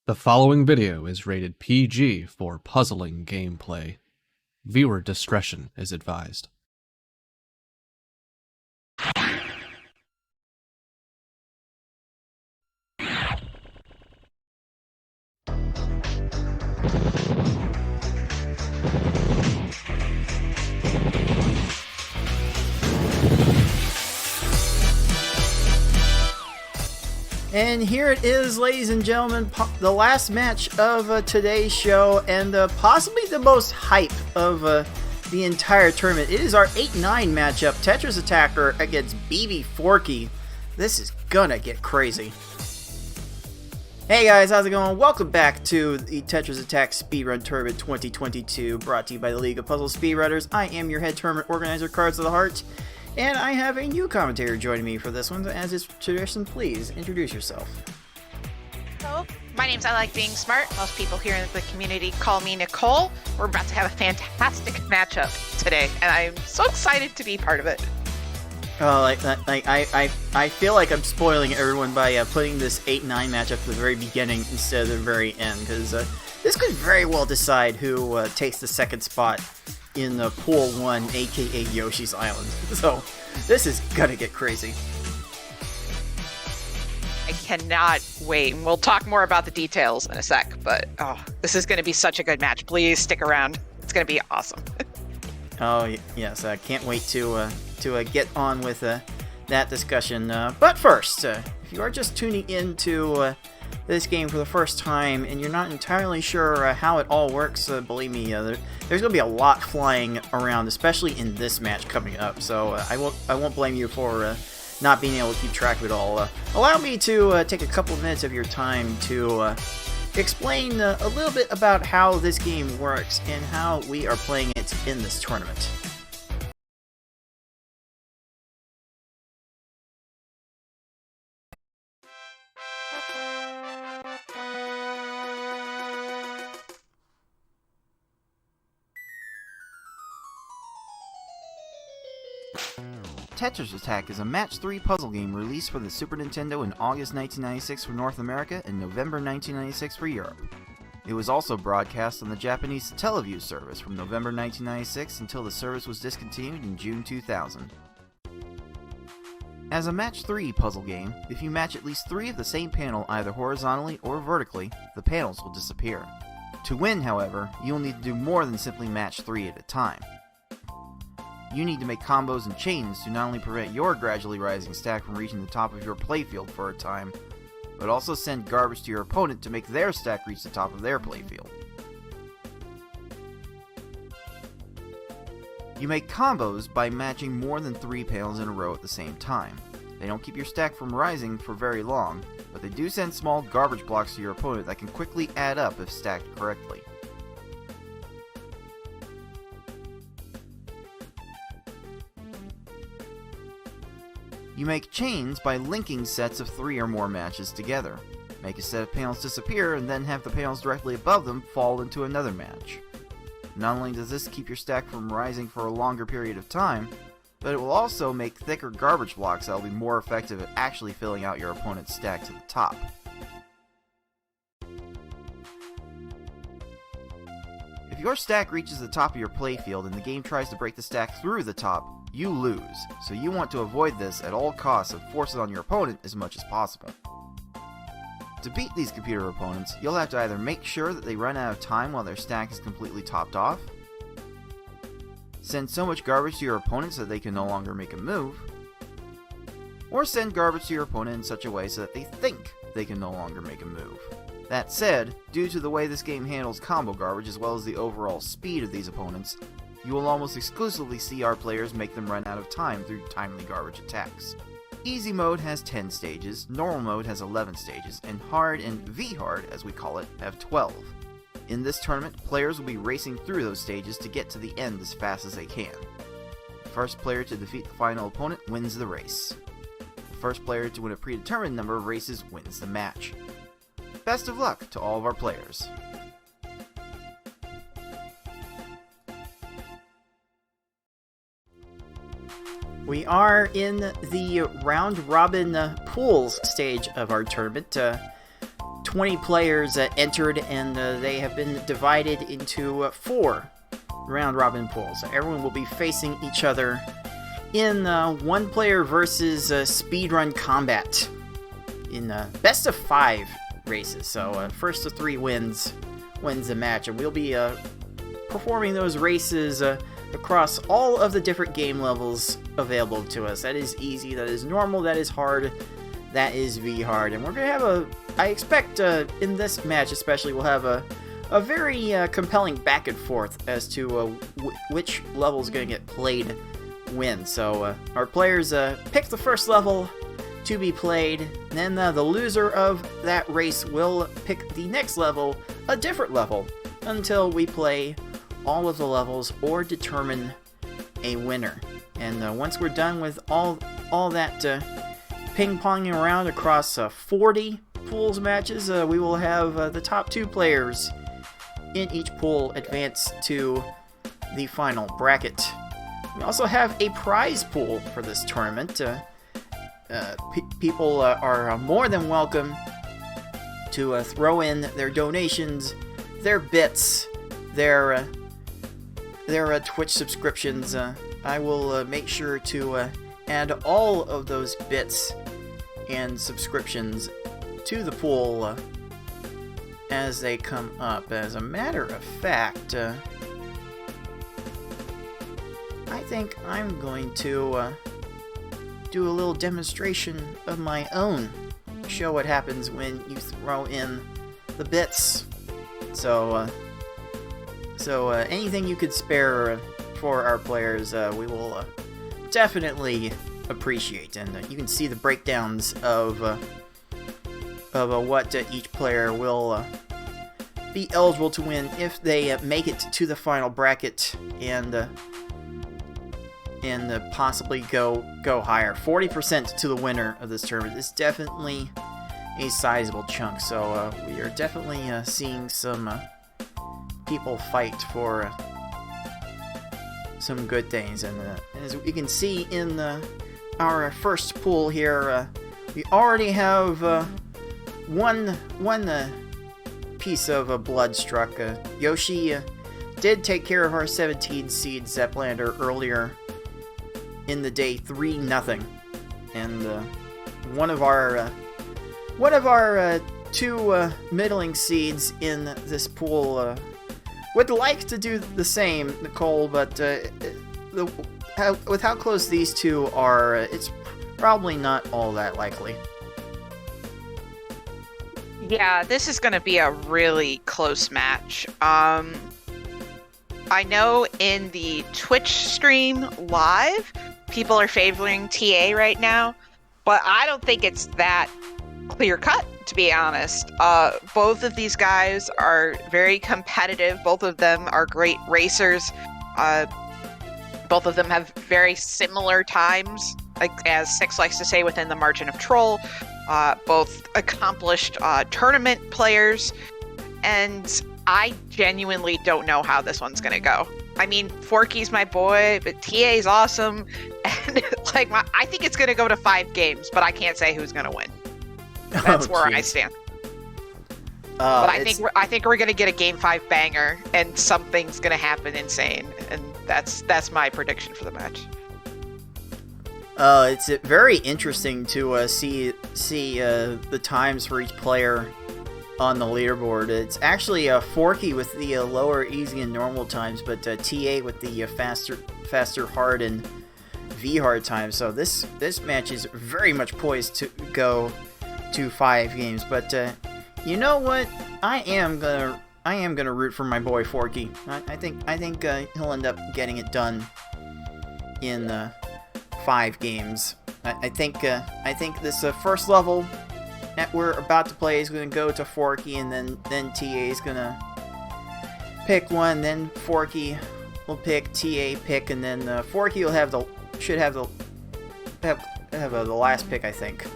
The following video is rated PG for puzzling gameplay. Viewer discretion is advised. And here it is, ladies and gentlemen, the last match of today's show, and possibly the most hype of the entire tournament. It is our 8-9 matchup, Tetrisattakr against Bbforky. This is gonna get crazy. Hey guys, how's it going? Welcome back to the Tetrisattakr Speedrun Tournament 2022, brought to you by the League of Puzzle Speedrunners. I am your head tournament organizer, Cards of the Heart. And I have a new commentator joining me for this one. As is tradition, please introduce yourself. Hello, my name's I Like Being Smart. Most people here in the community call me Nicole. We're about to have a fantastic matchup today, and I'm so excited to be part of it. Oh, I feel like I'm spoiling everyone by putting this 8-9 matchup at the very beginning instead of the very end, because this could very well decide who takes the second spot in Pool 1, aka Yoshi's Island. So, this is gonna get crazy. I cannot wait. We'll talk more about the details in a sec, but this is going to be such a good match. Please stick around. It's going to be awesome. Oh, yes, I can't wait to get on with that discussion. But first, if you are just tuning into this game for the first time and you're not entirely sure how it all works, believe me, there's going to be a lot flying around, especially in this match coming up. So I won't blame you for not being able to keep track of it all. Allow me to take a couple of minutes of your time to explain a little bit about how this game works and how we are playing it in this tournament. Tetrisattakr is a Match 3 puzzle game released for the Super Nintendo in August 1996 for North America and November 1996 for Europe. It was also broadcast on the Japanese Teleview service from November 1996 until the service was discontinued in June 2000. As a Match 3 puzzle game, if you match at least 3 of the same panel either horizontally or vertically, the panels will disappear. To win, however, you will need to do more than simply match 3 at a time. You need to make combos and chains to not only prevent your gradually rising stack from reaching the top of your playfield for a time, but also send garbage to your opponent to make their stack reach the top of their playfield. You make combos by matching more than 3 panels in a row at the same time. They don't keep your stack from rising for very long, but they do send small garbage blocks to your opponent that can quickly add up if stacked correctly. You make chains by linking sets of 3 or more matches together. Make a set of panels disappear and then have the panels directly above them fall into another match. Not only does this keep your stack from rising for a longer period of time, but it will also make thicker garbage blocks that will be more effective at actually filling out your opponent's stack to the top. If your stack reaches the top of your playfield and the game tries to break the stack through the top, you lose, so you want to avoid this at all costs and force it on your opponent as much as possible. To beat these computer opponents, you'll have to either make sure that they run out of time while their stack is completely topped off, send so much garbage to your opponent so that they can no longer make a move, or send garbage to your opponent in such a way so that they think they can no longer make a move. That said, due to the way this game handles combo garbage as well as the overall speed of these opponents, you will almost exclusively see our players make them run out of time through timely garbage attacks. Easy mode has 10 stages, normal mode has 11 stages, and hard and V-hard, as we call it, have 12. In this tournament, players will be racing through those stages to get to the end as fast as they can. The first player to defeat the final opponent wins the race. The first player to win a predetermined number of races wins the match. Best of luck to all of our players. We are in the round-robin pools stage of our tournament. 20 players entered, and they have been divided into 4 round-robin pools. Everyone will be facing each other in one-player versus speedrun combat in best of 5 races. So first of 3 wins the match, and we'll be performing those races across all of the different game levels available to us. That is easy, that is normal, that is hard, that is V-hard. And we're going to have I expect in this match especially, we'll have a very compelling back and forth as to which level is going to get played when. So our players pick the first level to be played, then the loser of that race will pick the next level, a different level, until we play all of the levels or determine a winner. And once we're done with all that ping-ponging around across 40 pools matches, we will have the top 2 players in each pool advance to the final bracket. We also have a prize pool for this tournament. People are more than welcome to throw in their donations, their bits, their Twitch subscriptions. I will make sure to add all of those bits and subscriptions to the pool as they come up. As a matter of fact, I think I'm going to do a little demonstration of my own. Show what happens when you throw in the bits. So anything you could spare for our players, we will definitely appreciate. And you can see the breakdowns of what each player will be eligible to win if they make it to the final bracket and possibly go higher. 40% to the winner of this tournament is definitely a sizable chunk. So we are definitely seeing some people fight for some good things. And as we can see in our first pool here, we already have one piece of blood struck. Yoshi did take care of our 17 seed Zeplander earlier in the day, 3-0, and one of our 2 middling seeds in this pool would like to do the same, Nicole, but with how close these 2 are, it's probably not all that likely. Yeah, this is going to be a really close match. I know in the Twitch stream live, people are favoring TA right now, but I don't think it's that clear-cut, to be honest. Both of these guys are very competitive. Both of them are great racers. Both of them have very similar times, like as Six likes to say, within the margin of troll. Both accomplished tournament players, and I genuinely don't know how this one's gonna go. I mean, Forky's my boy, but TA's awesome, and I think it's gonna go to 5 games, but I can't say who's gonna win. That's where I stand. But I think we're gonna get a Game 5 banger, and something's gonna happen insane, and that's my prediction for the match. It's very interesting to see the times for each player on the leaderboard. It's actually Forky with the lower easy and normal times, but TA with the faster hard and V-hard times. So this match is very much poised to go to 5 games. But you know what? I am gonna root for my boy Forky. I think he'll end up getting it done in 5 games. I think this first level that we're about to play is going to go to Forky, and then TA is going to pick one, then Forky will pick, TA pick, and then Forky will have the last pick, I think,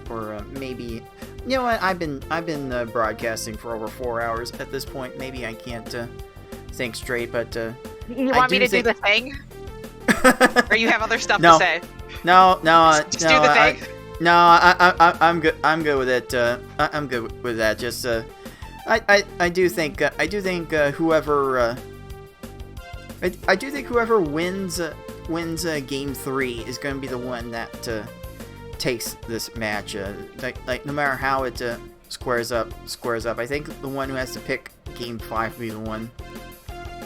or maybe. You know what? I've been broadcasting for over 4 hours at this point. Maybe I can't think straight, but you want me to do the thing? Or you have other stuff No. to say? No. Just do the thing. No, I'm good. I'm good with it. I'm good with that. Just I do think whoever wins game 3 is going to be the one that takes this match. Like no matter how it squares up. I think the one who has to pick game 5 will be the one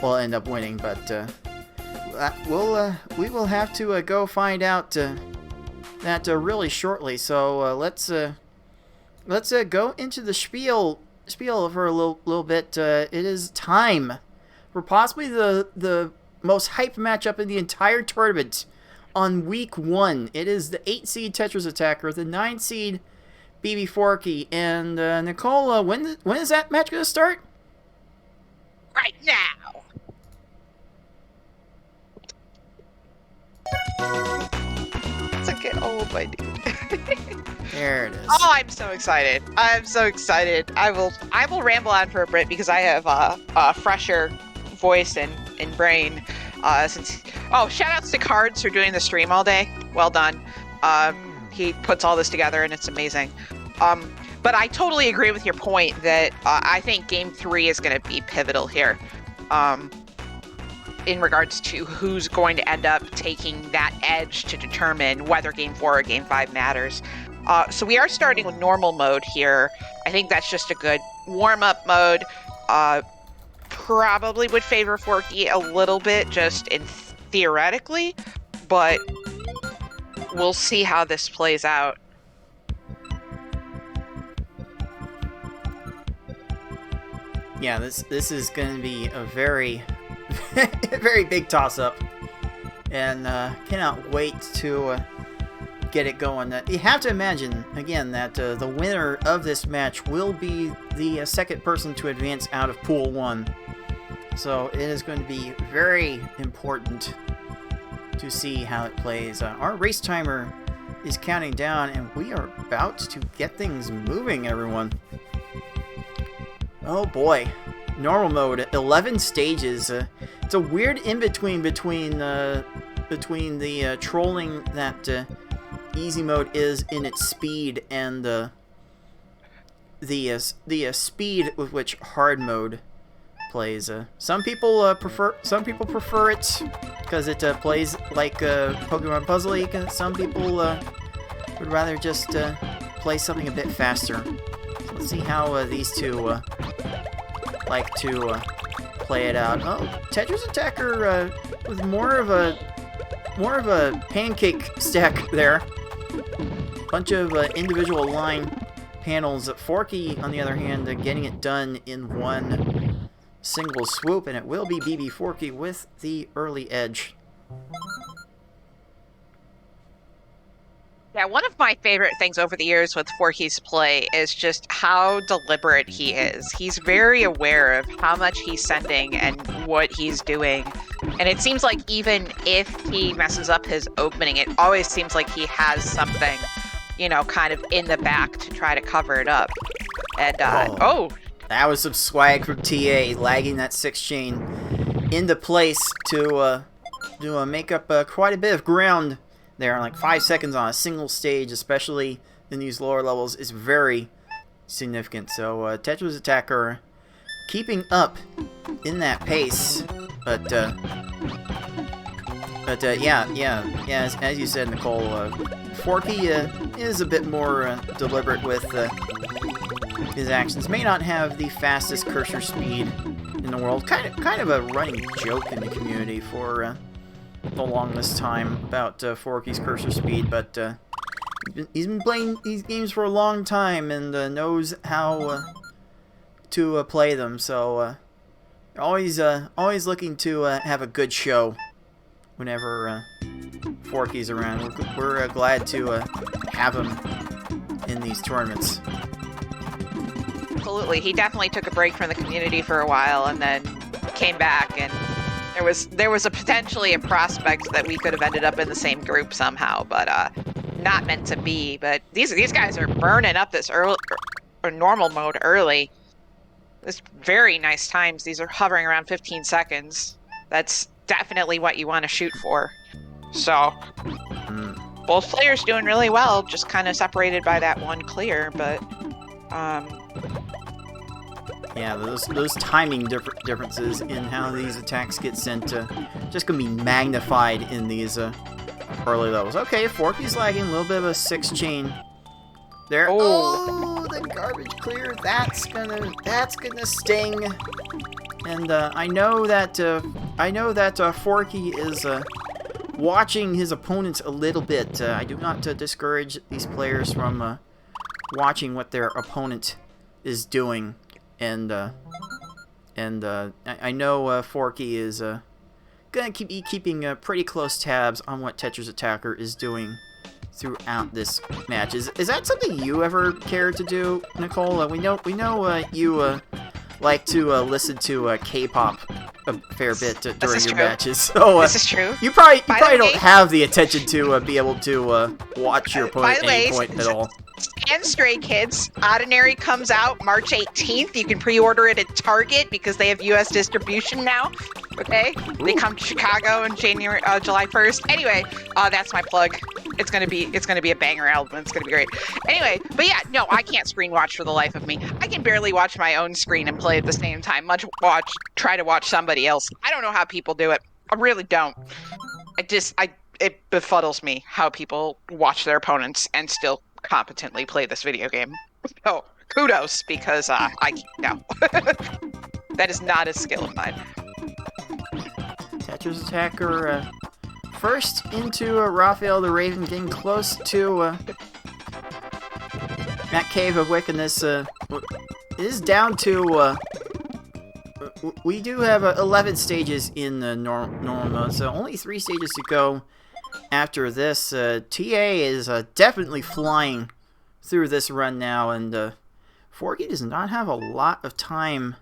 will end up winning. But we will have to go find out that really shortly. So let's go into the spiel for a little bit. It is time for possibly the most hyped matchup in the entire tournament on week 1. It is the 8 seed Tetrisattakr, the 9 seed Bbforky, and Nicole. When is that match going to start? Right now. It's a get old, my dude. There it is. Oh, I'm so excited. I'm so excited. I will ramble on for a bit because I have a fresher voice and brain. Shout outs to Cards for doing the stream all day. Well done. He puts all this together and it's amazing. But I totally agree with your point that I think game 3 is going to be pivotal here. In regards to who's going to end up taking that edge to determine whether game 4 or game 5 matters. So we are starting with normal mode here. I think that's just a good warm-up mode. Probably would favor Forky a little bit, just in theoretically, but we'll see how this plays out. Yeah, this is going to be a very very big toss-up, and cannot wait to get it going. You have to imagine, again, that the winner of this match will be the second person to advance out of Pool 1. So it is going to be very important to see how it plays. Our race timer is counting down, and we are about to get things moving, everyone. Oh boy. Normal mode, 11 stages. It's a weird in-between between the trolling that easy mode is in its speed and the speed with which hard mode plays. Some people prefer it because it plays like Pokemon Puzzle League. Some people would rather just play something a bit faster. So let's see how these two like to play it out. Oh, Tetrisattakr with more of a pancake stack there. Bunch of individual line panels. Forky, on the other hand, getting it done in one single swoop, and it will be Bbforky with the early edge. Yeah, one of my favorite things over the years with Forky's play is just how deliberate he is. He's very aware of how much he's sending and what he's doing. And it seems like even if he messes up his opening, it always seems like he has something, you know, kind of in the back to try to cover it up. And, that was some swag from TA, lagging that 6 chain into place to make up quite a bit of ground there. Like 5 seconds on a single stage, especially in these lower levels, is very significant. So Tetrisattakr keeping up in that pace, but as you said, Nicole, Forky is a bit more deliberate with his actions. May not have the fastest cursor speed in the world. Kind of a running joke in the community for the longest time about Forky's cursor speed, but he's been playing these games for a long time and knows how to play them. So always looking to have a good show whenever Forky's around. We're glad to have him in these tournaments. Absolutely. He definitely took a break from the community for a while and then came back, and there was a potentially a prospect that we could have ended up in the same group somehow, but not meant to be. But these guys are burning up this early or normal mode early. It's very nice times. These are hovering around 15 seconds. That's definitely what you want to shoot for. So both players doing really well, just kind of separated by that one clear, but yeah, those timing differences in how these attacks get sent just gonna be magnified in these early levels. Okay, Forky's lagging a little bit of a 6 chain there. Oh, the garbage clear. That's gonna sting. And I know that Forky is watching his opponents a little bit. I do not discourage these players from watching what their opponent is doing, and I know Forky is gonna be keeping pretty close tabs on what Tetrisattakr is doing throughout this match. Is that something you ever care to do, Nicole? We know you like to listen to K-pop a fair bit during your matches. So this is true. You probably don't have the attention to be able to watch your opponent at any point at all. And Stray Kids, Ordinary comes out March 18th. You can pre-order it at Target because they have U.S. distribution now. Okay, they come to Chicago in July 1st. Anyway, that's my plug. It's gonna be a banger album. It's gonna be great. Anyway, but yeah, no, I can't screen watch for the life of me. I can barely watch my own screen and play at the same time. Try to watch somebody else. I don't know how people do it. I really don't. It befuddles me how people watch their opponents and still competently play this video game. So kudos, because I no. That is not a skill of mine. Tetrisattakr first into Raphael the Raven, getting close to that Cave of Wickedness. Is down to we do have 11 stages in the normal mode, so only 3 stages to go. After this, TA is definitely flying through this run now, and Forky does not have a lot of time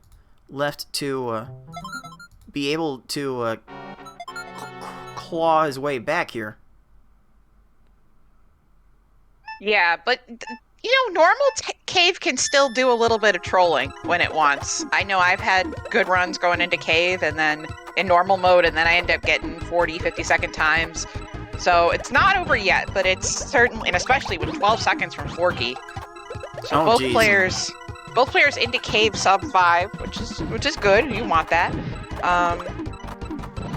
left to be able to claw his way back here. Yeah, but normal Cave can still do a little bit of trolling when it wants. I know I've had good runs going into Cave and then in normal mode, and then I end up getting 40, 50-second times. So it's not over yet, but it's certainly, and especially with 12 seconds from Forky. So both players into Cave sub 5, which is good. You want that.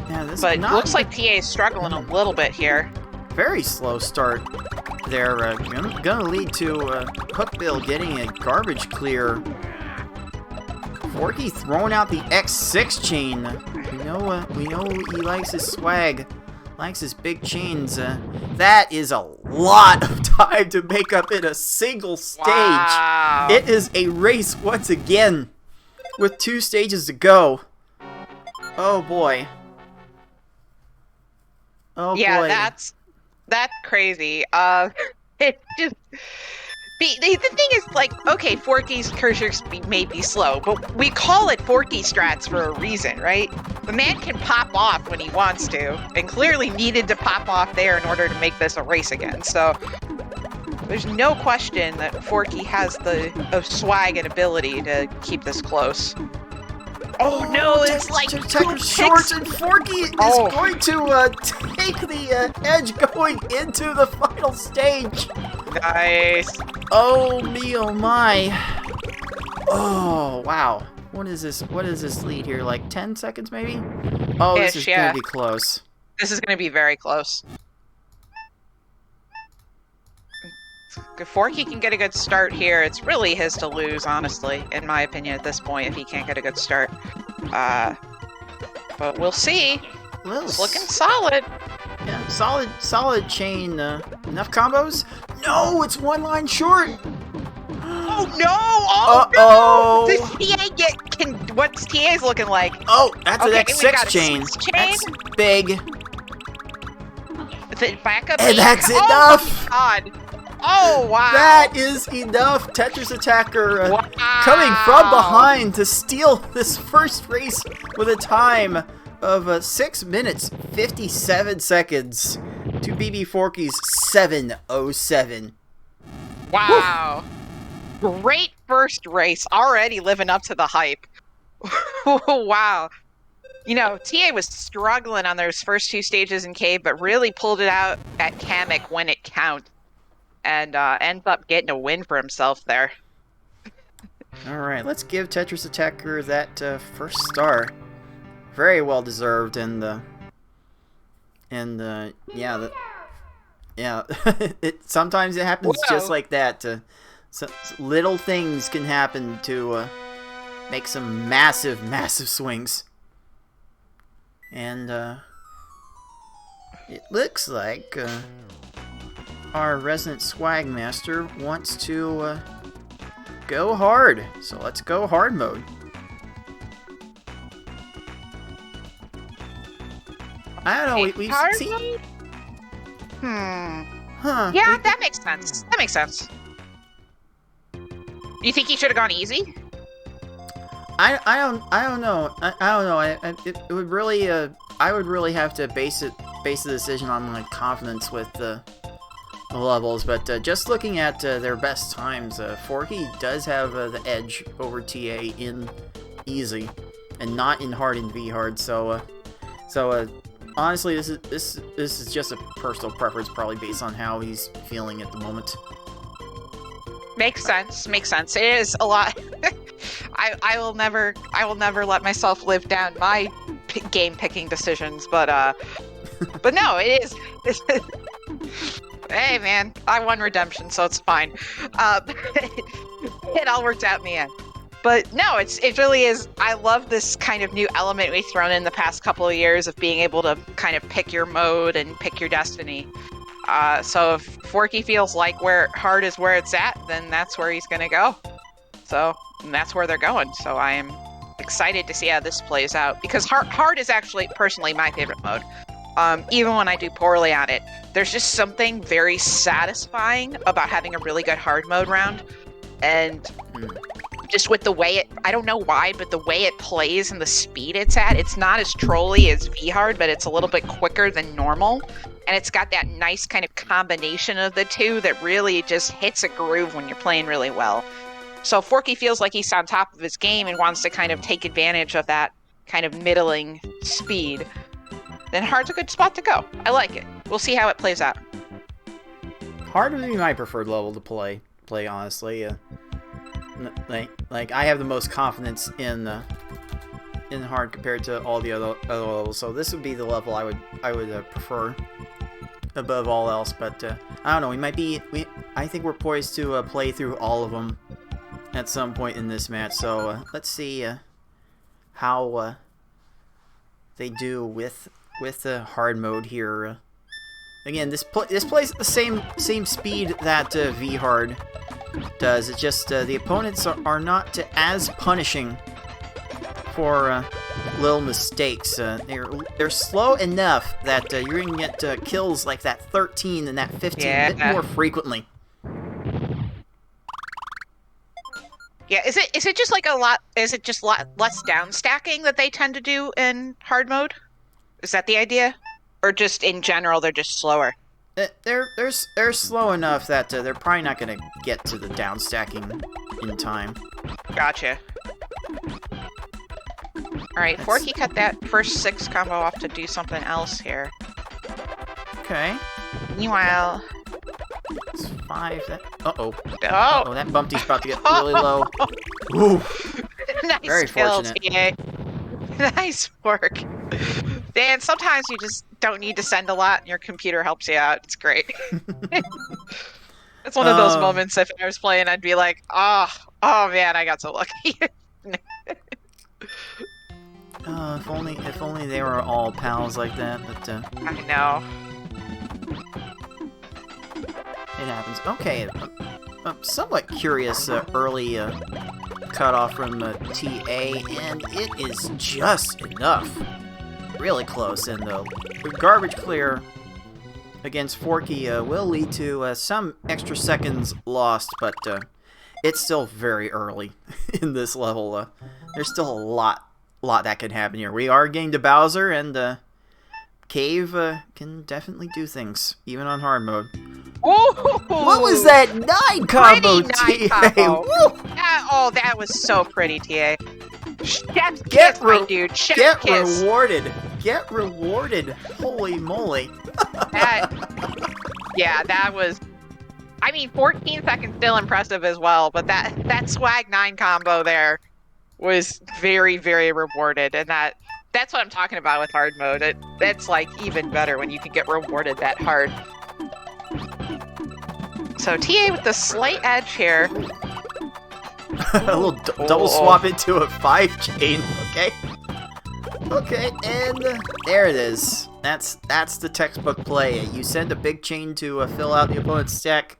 Yeah, this but looks like TA is struggling a little bit here. Very slow start there. Gonna lead to Hookbill getting a garbage clear. Forky throwing out the X6 chain. We know he likes his swag. Likes his big chains. That is a lot of time to make up in a single stage. Wow. It is a race once again with 2 stages to go. Oh boy. Oh yeah, boy. that's crazy. It just the thing is, like, okay, Forky's cursor speed may be slow, but we call it Forky strats for a reason, right? The man can pop off when he wants to, and clearly needed to pop off there in order to make this a race again. So there's no question that Forky has the swag and ability to keep this close. Oh no, it's like short, and Forky is going to take the edge going into the final stage. Nice. Oh me, oh my. Oh wow. What is this lead here? Like 10 seconds maybe? Oh, this is gonna be close. This is gonna be very close. If Forky can get a good start here, it's really his to lose, honestly, in my opinion, at this point, if he can't get a good start. But we'll see. It's looking solid. Yeah, solid chain. Enough combos? No, it's 1 line short. Oh no! Oh no! Does TA what's TA's looking like? Oh, that's an X6 chain. That's big. Back up. And that's enough. Oh my god. Oh, wow. That is enough. Tetrisattakr coming from behind to steal this first race with a time of 6 minutes, 57 seconds to Bbforky's 7:07. Wow. Woo. Great first race. Already living up to the hype. Wow. You know, TA was struggling on those first 2 stages in Cave, but really pulled it out at Kamek when it counts, and ends up getting a win for himself there. Alright, let's give Tetrisattakr that first star. Very well deserved, and sometimes it happens just like that. So little things can happen to make some massive, massive swings. And it looks like our resident swag master wants to go hard. So let's go hard mode. I don't know. We've Hard seen. mode? Huh? Yeah, that makes sense. That makes sense. You think he should have gone easy? I don't know. I don't know. It would really. I would really have to base the decision on my confidence with the levels. But just looking at their best times, Forky does have the edge over TA in easy, and not in hard and V hard. So honestly, this is just a personal preference, probably based on how he's feeling at the moment. Makes sense. Makes sense. It is a lot. I will never let myself live down my game picking decisions, but no, it is. Hey man, I won redemption, so it's fine. It all worked out in the end. But no, it really is. I love this kind of new element we've thrown in the past couple of years of being able to kind of pick your mode and pick your destiny. So if Forky feels like where hard is where it's at, then that's where he's gonna go. So that's where they're going. So I am excited to see how this plays out, because hard is actually personally my favorite mode. Even when I do poorly on it, there's just something very satisfying about having a really good hard mode round, and just with the way it, I don't know why, but the way it plays and the speed it's at, it's not as trolly as V-Hard, but it's a little bit quicker than normal. And it's got that nice kind of combination of the two that really just hits a groove when you're playing really well. So Forky feels like he's on top of his game and wants to kind of take advantage of that kind of middling speed. Then hard's a good spot to go. I like it. We'll see how it plays out. Hard would be my preferred level to play honestly. Like I have the most confidence in hard compared to all the other levels, so this would be the level I would prefer above all else. But I don't know. I think we're poised to play through all of them at some point in this match. So let's see how they do with the hard mode here. Again, this plays at the same speed that V hard does. It's just the opponents are not as punishing for little mistakes. They're slow enough that you're gonna get kills like that 13 and that 15 a bit more frequently. Yeah, is it just like a lot? Is it just less down stacking that they tend to do in hard mode? Is that the idea, or just in general they're just slower? They're slow enough that they're probably not gonna get to the down stacking in time. Gotcha. All right, Forky cut that first 6 combo off to do something else here. Okay. Meanwhile, it's 5. Oh, That bumpty's about to get really low. Ooh. nice Very kill, fortunate. TA. Nice work. Dan, sometimes you just don't need to send a lot and your computer helps you out. It's great. It's one of those moments if I was playing, I'd be like, oh man, I got so lucky. If only they were all pals like that, but I know. It happens. Okay, I'm somewhat curious early cutoff from TA, and it is just enough. Really close, and the garbage clear against Forky will lead to some extra seconds lost, but it's still very early in this level. There's still a lot that can happen here. We are getting to Bowser, and Cave can definitely do things, even on hard mode. Ooh, what was that 9 combo, pretty 9 TA? combo. That was so pretty, TA. Chef's Get kiss, my dude. Chef's Get kiss. rewarded. Get rewarded. Holy moly. That was... I mean, 14 seconds still impressive as well, but that swag 9 combo there was very, very rewarded, and that's what I'm talking about with hard mode. That's like even better when you can get rewarded that hard. So TA with the slight edge here. A little double swap into a 5 chain, okay? Okay, and there it is. That's the textbook play. You send a big chain to fill out the opponent's stack,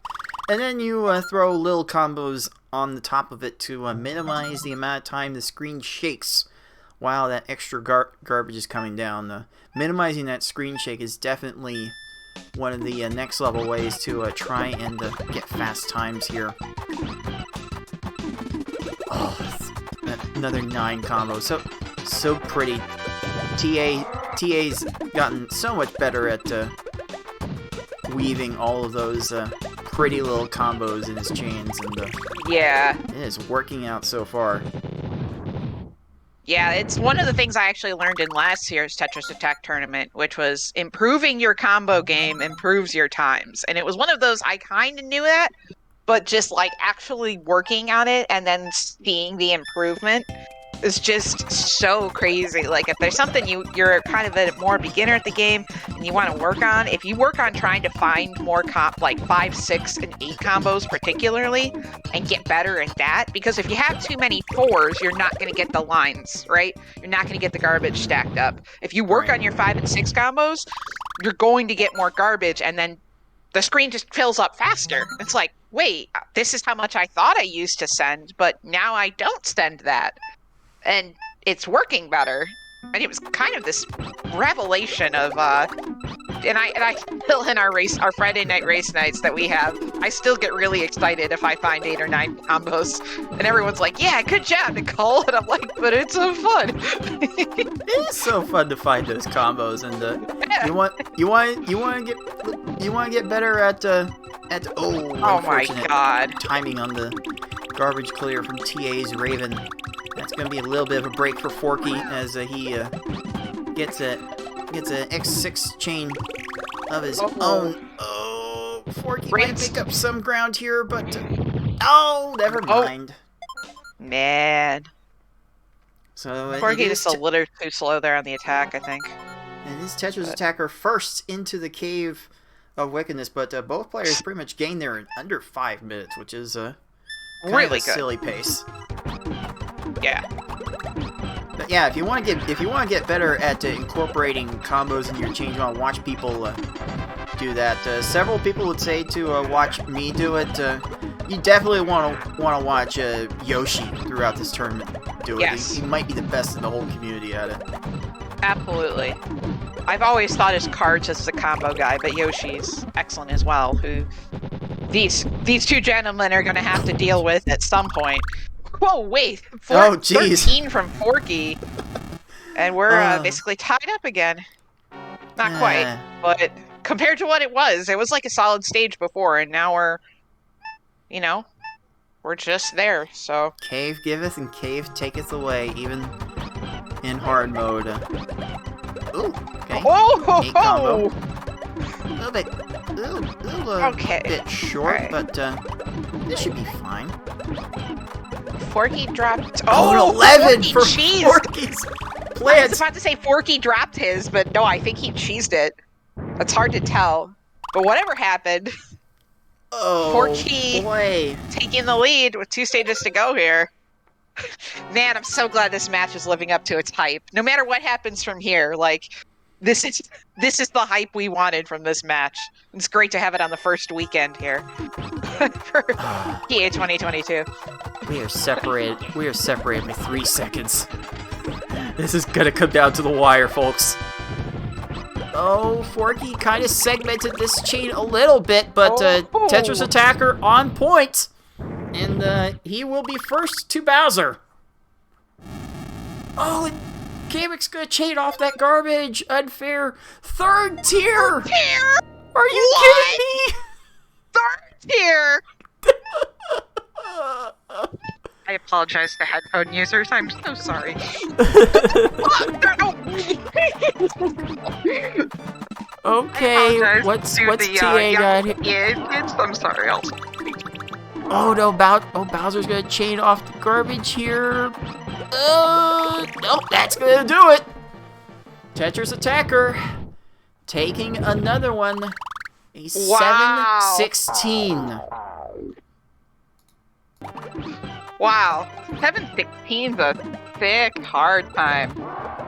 and then you throw little combos on the top of it to minimize the amount of time the screen shakes while that extra garbage is coming down. Minimizing that screen shake is definitely one of the next level ways to try and get fast times here. Oh, another 9 combo. So pretty. TA's gotten so much better at weaving all of those pretty little combos in his chains, and Yeah. it is working out so far. Yeah, it's one of the things I actually learned in last year's Tetrisattakr tournament, which was improving your combo game improves your times. And it was one of those, I kind of knew that, but just like actually working on it and then seeing the improvement is just so crazy. Like if there's something you're kind of a more beginner at the game and you want to work on, if you work on trying to find more like 5, 6, and 8 combos particularly and get better at that, because if you have too many 4s, you're not going to get the lines, right? You're not going to get the garbage stacked up. If you work on your 5 and 6 combos, you're going to get more garbage, and then the screen just fills up faster. It's like, wait, this is how much I thought I used to send, but now I don't send that. And it's working better. And it was kind of this revelation of and I still in our Friday night race nights that we have, I still get really excited if I find 8 or 9 combos, and everyone's like, "Yeah, good job, Nicole," and I'm like, "But it's so fun." It is so fun to find those combos, and you want to get better at oh my god, timing on the garbage clear from TA's Raven. That's going to be a little bit of a break for Forky as he gets an X6 chain of his own. Oh, Forky might pick up some ground here, but never mind. Man. So Forky just a little too slow there on the attack, I think. And this Tetrisattakr first into the Cave of Wickedness, but both players pretty much gained there in under 5 minutes, which is really good. Good. Silly pace. Yeah. But yeah, if you want to get better at incorporating combos in your chain, you want to watch people do that. Several people would say to watch me do it. You definitely want to watch Yoshi throughout this tournament do it. Yes. He might be the best in the whole community at it. Absolutely. I've always thought his cards as the combo guy, but Yoshi's excellent as well. Who these 2 gentlemen are going to have to deal with at some point. Whoa, wait. 13 from Forky. And we're basically tied up again. Not quite, but compared to what it was like a solid stage before, and now we're just there, so. Cave giveth and cave taketh away, even in hard mode. Ooh, okay. Oh! 8 combo. A little bit short, but this should be fine. Forky dropped. Oh, an 11 for cheesed. Forky's plants. I was about to say Forky dropped his, but no, I think he cheesed it. It's hard to tell. But whatever happened, Forky taking the lead with 2 stages to go here. Man, I'm so glad this match is living up to its hype. No matter what happens from here, like this is the hype we wanted from this match. It's great to have it on the first weekend here for PA 2022. We are separated. We are separated by 3 seconds. This is gonna come down to the wire, folks. Oh, Forky kind of segmented this chain a little bit, but Tetrisattakr on point. And he will be first to Bowser. Oh, and Kamek's gonna chain off that garbage. Unfair. 3rd tier! 3rd tier? Are you kidding me? 3rd tier? I apologize to headphone users. I'm so sorry. Okay, what's TA got here? Kids. I'm sorry. Oh no, Bowser's gonna chain off the garbage here. Nope, that's gonna do it. Tetrisattakr taking another one. A 7-16. Wow. 7-16's a thick, hard time.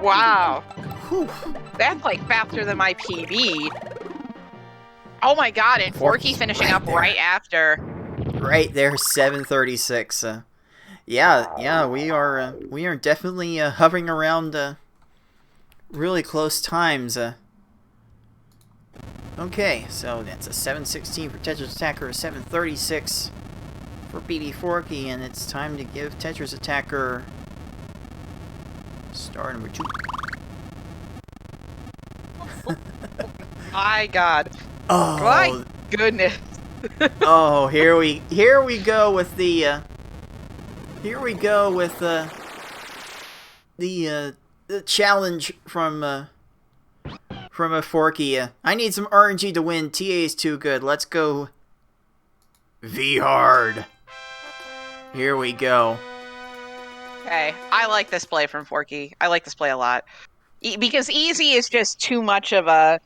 Wow. Whew. That's like faster than my PB. Oh my god, and Forky finishing up right after. Right there, 7:36. Yeah, we are definitely hovering around really close times. Okay, so that's a 7:16 for Tetrisattakr, a 7:36 for Bbforky, and it's time to give Tetrisattakr star number 2. My god. Oh, My goodness. oh, here we go with the the challenge from a Forky. I need some RNG to win. TA is too good. Let's go V hard. Here we go. Okay, I like this play from Forky. I like this play a lot. Because easy is just too much of a,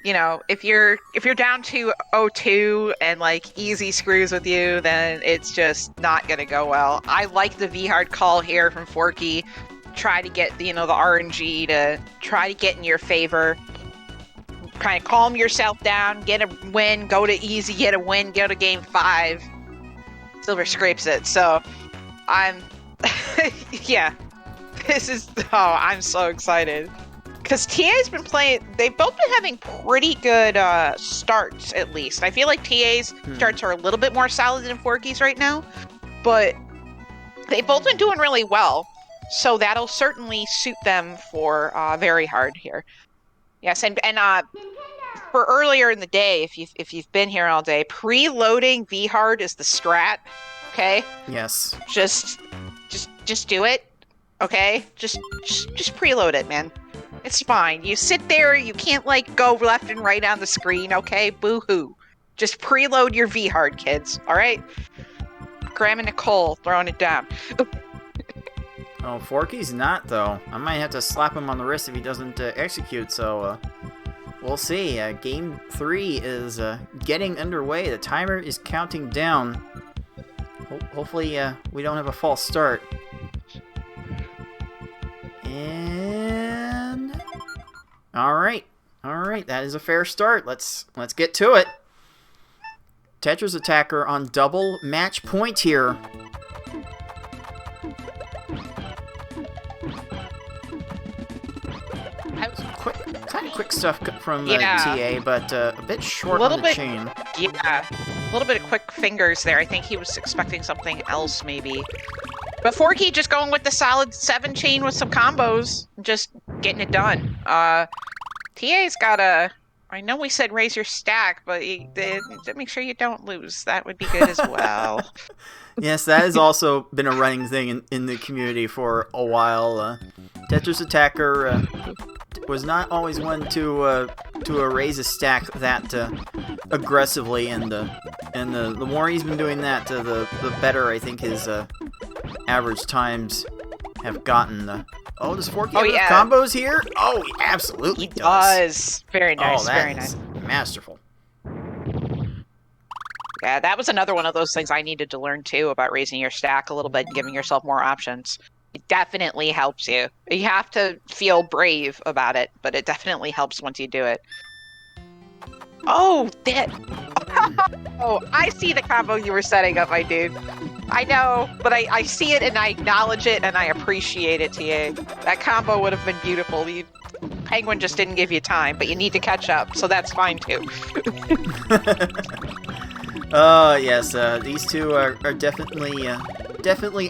you know, if you're down to 0-2 and like easy screws with you, then it's just not gonna go well. I like the V hard call here from Forky. Try to get, you know, the RNG to try to get in your favor. Kind of calm yourself down, get a win, go to easy, get a win, go to game 5. Silver scrapes it. So I'm yeah. This is I'm so excited. Because TA's been playing, they've both been having pretty good starts, at least. I feel like TA's starts are a little bit more solid than Forky's right now, but they've both been doing really well. So that'll certainly suit them for very hard here. Yes, and for earlier in the day, if you've been here all day, preloading V hard is the strat. Okay. Yes. Just do it. Okay. Just preload it, man. It's fine. You sit there. You can't like go left and right on the screen. Okay. Boo hoo. Just preload your V hard, kids. All right. Graham and Nicole throwing it down. Oh, Forky's not, though. I might have to slap him on the wrist if he doesn't execute, so we'll see. Game 3 is getting underway. The timer is counting down. Hopefully, we don't have a false start. And... Alright, that is a fair start. Let's get to it. Tetrisattakr on double match point here. Quick stuff from TA, but a bit short on the chain. Yeah, a little bit of quick fingers there. I think he was expecting something else, maybe. But Forky just going with the solid 7 chain with some combos, just getting it done. TA's got a... I know we said raise your stack, but make sure you don't lose. That would be good as well. Yes, that has also been a running thing in the community for a while. Tetrisattakr was not always one to raise a stack that aggressively, and the more he's been doing that, the better I think his average times have gotten. Oh, does Forky have combos here? Oh, he absolutely does. Very nice. Oh, that very is nice. Masterful. Yeah, that was another one of those things I needed to learn too about raising your stack a little bit and giving yourself more options. It definitely helps you. You have to feel brave about it, but it definitely helps once you do it. Oh, that. Oh, I see the combo you were setting up, my dude. I know, but I see it and I acknowledge it and I appreciate it, TA. That combo would have been beautiful. Penguin just didn't give you time, but you need to catch up, so that's fine too. Oh, yes, these two are definitely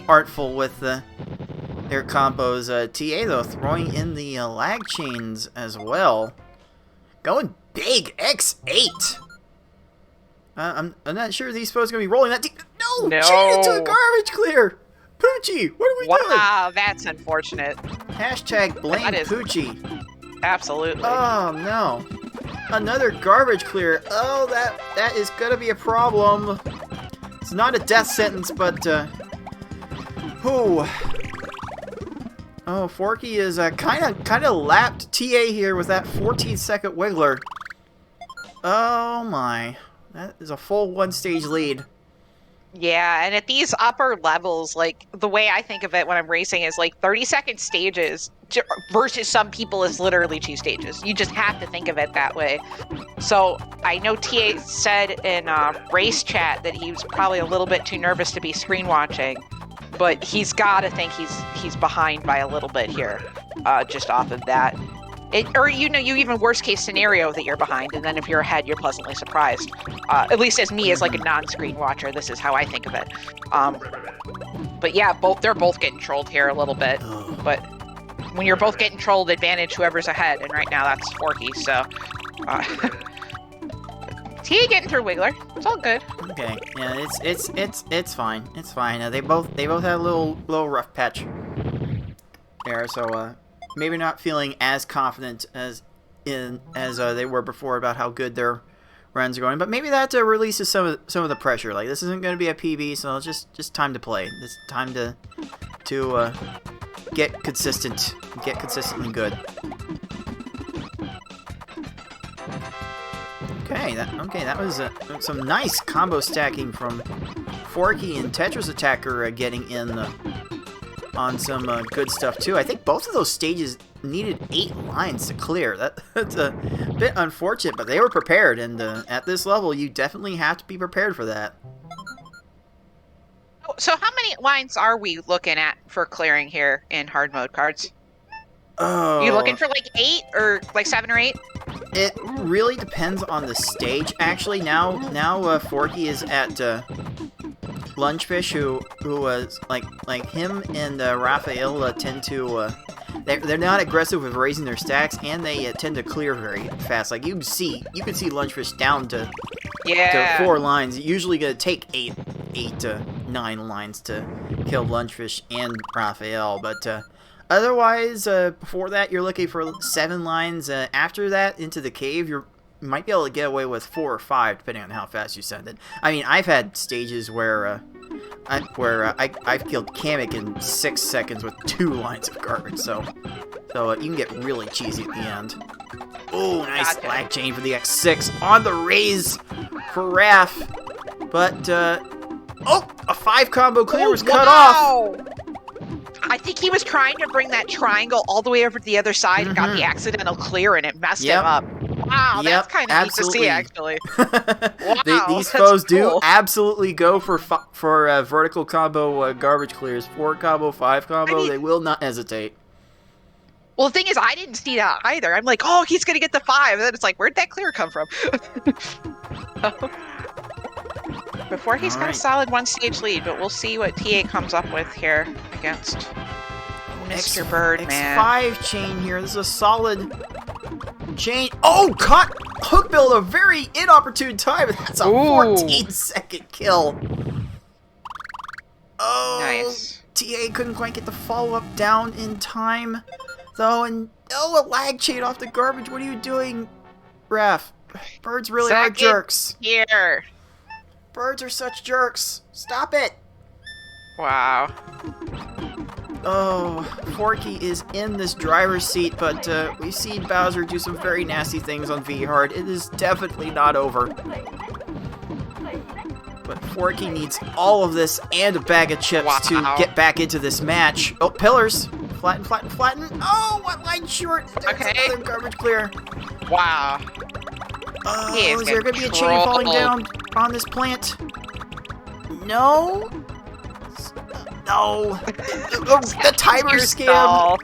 artful with their combos. TA, though, throwing in the lag chains as well. Going big, X8. I'm not sure these folks are going to be rolling that. No, chain into the garbage clear. Poochie, what are we doing? Wow, that's unfortunate. Hashtag blame That is- Poochie. Absolutely. Oh no. Another garbage clear. Oh, that is gonna be a problem. It's not a death sentence, but whew. Oh, Forky is kind of lapped TA here with that 14-second wiggler. Oh my, that is a full 1-stage lead. Yeah, and at these upper levels, like, the way I think of it when I'm racing is like 30-second stages versus some people is literally 2 stages. You just have to think of it that way. So I know TA said in race chat that he was probably a little bit too nervous to be screen watching, but he's got to think he's behind by a little bit here, just off of that. Or, you even worst case scenario that you're behind, and then if you're ahead, you're pleasantly surprised. At least as me, as like a non-screen watcher, this is how I think of it. But yeah, they're both getting trolled here a little bit. But when you're both getting trolled, advantage whoever's ahead, and right now that's Forky. So T getting through Wiggler. It's all good. Okay, yeah, it's fine. It's fine. They both had a little rough patch there, so maybe not feeling as confident as they were before about how good their runs are going, but maybe that releases some of the pressure. Like, this isn't going to be a PB, so it's just time to play. It's time to get consistently good. Okay, that was some nice combo stacking from Forky and Tetrisattakr getting in on some good stuff too. I think both of those stages needed 8 lines to clear. That's a bit unfortunate, but they were prepared, and at this level, you definitely have to be prepared for that. So how many lines are we looking at for clearing here in hard mode cards? Oh, Are you looking for like 8 or like 7 or 8? it really depends on the stage. Actually, now Forky is at Lunchfish, who was like him and Raphael tend to they're not aggressive with raising their stacks, and they tend to clear very fast. Like you can see Lunchfish down to 4 lines. Usually gonna take 8 to 9 lines to kill Lunchfish and Raphael, but otherwise before that you're looking for 7 lines. After that into the cave you might be able to get away with 4 or 5 depending on how fast you send it. I mean, I've had stages where I've killed Kamek in 6 seconds with 2 lines of garbage, so you can get really cheesy at the end. Oh, nice lag chain for the X6 on the raise for Raph, but a 5 combo clear was cut off. I think he was trying to bring that triangle all the way over to the other side and got the accidental clear, and it messed him up. Wow, that's kind of neat to see, actually. Wow, These foes cool. do absolutely go for vertical combo garbage clears. 4 combo, 5 combo, they will not hesitate. Well, the thing is, I didn't see that either. I'm like, oh, he's going to get the 5. And then it's like, where'd that clear come from? Before he's got a solid 1-stage lead, but we'll see what TA comes up with here against Mr. Birdman. X5 chain here. This is a solid chain. Oh, caught hook build a very inopportune time. That's a 14-second kill. Oh, nice. TA couldn't quite get the follow-up down in time, though, and a lag chain off the garbage. What are you doing, Raph? Birds really are jerks. Here. Birds are such jerks. Stop it. Wow. Oh, Forky is in this driver's seat, but we've seen Bowser do some very nasty things on V-Hard. It is definitely not over. But Forky needs all of this and a bag of chips to get back into this match. Oh, pillars. Flatten, flatten, flatten. Oh, 1 line short. There's another garbage clear. Wow. Oh, is there going to be a chain falling down on this plant? No. No. The timer scam.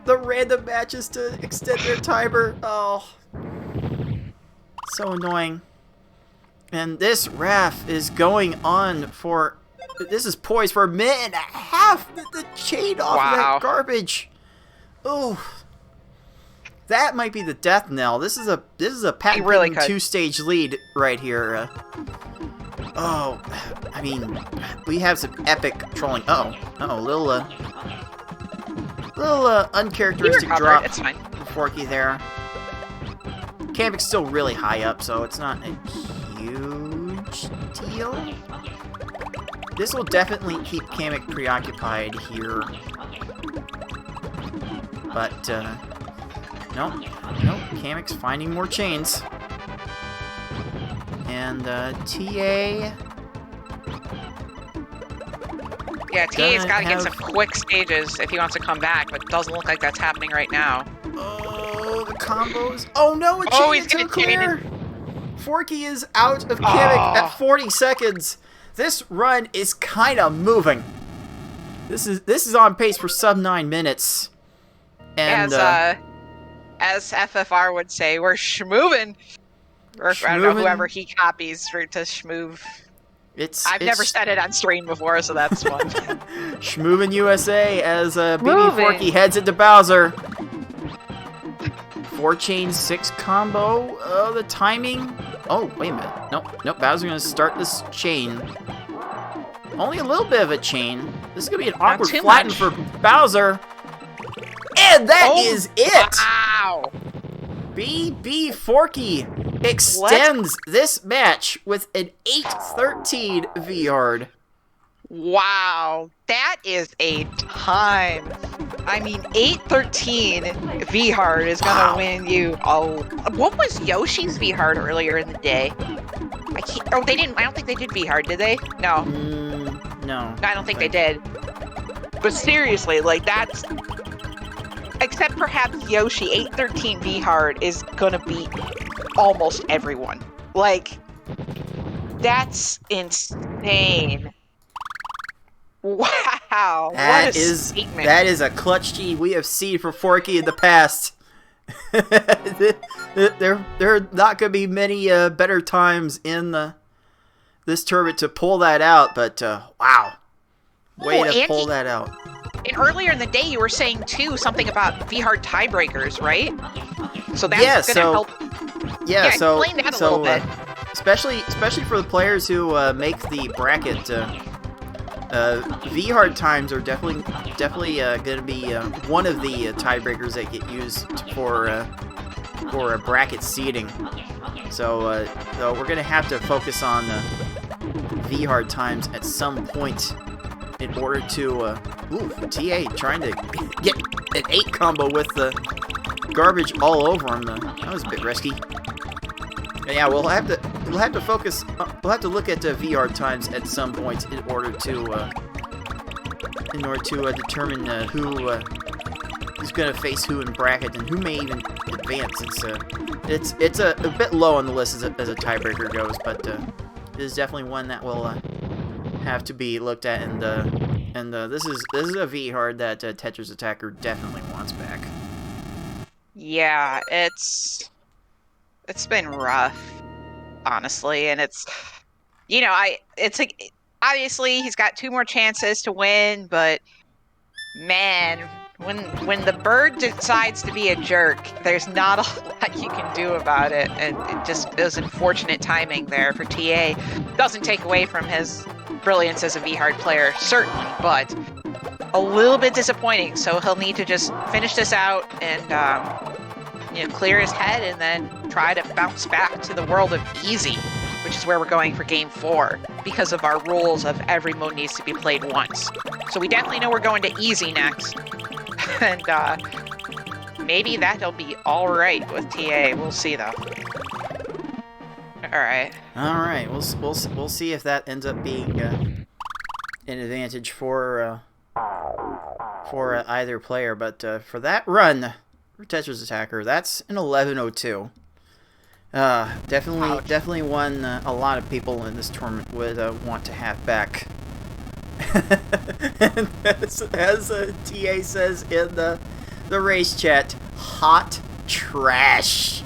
The random matches to extend their timer. Oh. So annoying. And this Raph is going on for... This is poised for 1.5 minutes. The chain off of that garbage. Oh. That might be the death knell. This is a patent 2-stage lead right here. Oh, I mean, we have some epic trolling. Uh-oh. Uh-oh, little uncharacteristic drop It's fine. from Forky there. Kamek's still really high up, so it's not a huge deal. This will definitely keep Kamek preoccupied here. But, nope, Kamek's finding more chains. And, TA... Yeah, TA's Gonna got to get have- some quick stages if he wants to come back, but it doesn't look like that's happening right now. Oh, the combos. Oh, no, a Oh, chain he's into the gonna chain clear. Forky is out of Kamek at 40 seconds. This run is kind of moving. This is on pace for sub 9 minutes. And, As FFR would say, we're schmoovin'. Or I don't know, Schmoovin'? whoever he copies to schmoove. I've it's never said it on stream before, so that's fun. Schmoovin' USA as Moving. Bbforky heads into Bowser. 4 chains, 6 combo. The timing. Oh, wait a minute. Nope. Bowser's gonna start this chain. Only a little bit of a chain. This is gonna be an awkward too flatten much. for Bowser. And that Oh, is it! Wow! Bbforky extends this match with an 8-13 V-Hard. Wow, that is a time. I mean, 8-13 V-Hard is gonna Wow. win you. Oh, what was Yoshi's V-Hard earlier in the day? I can't. Oh, they didn't. I don't think they did V-Hard, did they? No, No. I don't think they did. But seriously, like that's. Except perhaps Yoshi, 8-13 V-Hard is gonna beat almost everyone. Like, that's insane. Wow. What a statement. That is a clutch G we have seen for Forky in the past. there are not going to be many better times in this tournament to pull that out, but wow. Way to and pull that out. And earlier in the day, you were saying, too, something about V-Hard tiebreakers, right? So that's Yeah, gonna so- help. Yeah, so explain that a little bit. especially for the players who make the bracket, V-Hard times are definitely going to be one of the tiebreakers that get used for bracket seeding. So we're going to have to focus on V-Hard times at some point in order to TA trying to get an 8 combo with the garbage all over him. That was a bit risky. But yeah, we'll have to focus. We'll have to look at VR times at some point in order to determine who's going to face who in bracket and who may even advance. It's a bit low on the list as a tiebreaker goes, but it is definitely one that will have to be looked at. And this is a V-Hard that Tetrisattakr definitely wants back. Yeah, it's been rough, honestly, and it's like obviously he's got 2 more chances to win, but man, when the bird decides to be a jerk, there's not a lot you can do about it, and it was unfortunate timing there for TA. Doesn't take away from his brilliance as a V-Hard player, certainly, but a little bit disappointing. So he'll need to just finish this out and clear his head and then try to bounce back to the world of easy, which is where we're going for game 4 because of our rules of every mode needs to be played once. So we definitely know we're going to easy next, and maybe that'll be all right with TA. We'll see though. All right. We'll see if that ends up being an advantage for either player. But for that run for Tetrisattakr, that's an 11:02. Definitely one a lot of people in this tournament would want to have back. And as TA says in the race chat, hot trash.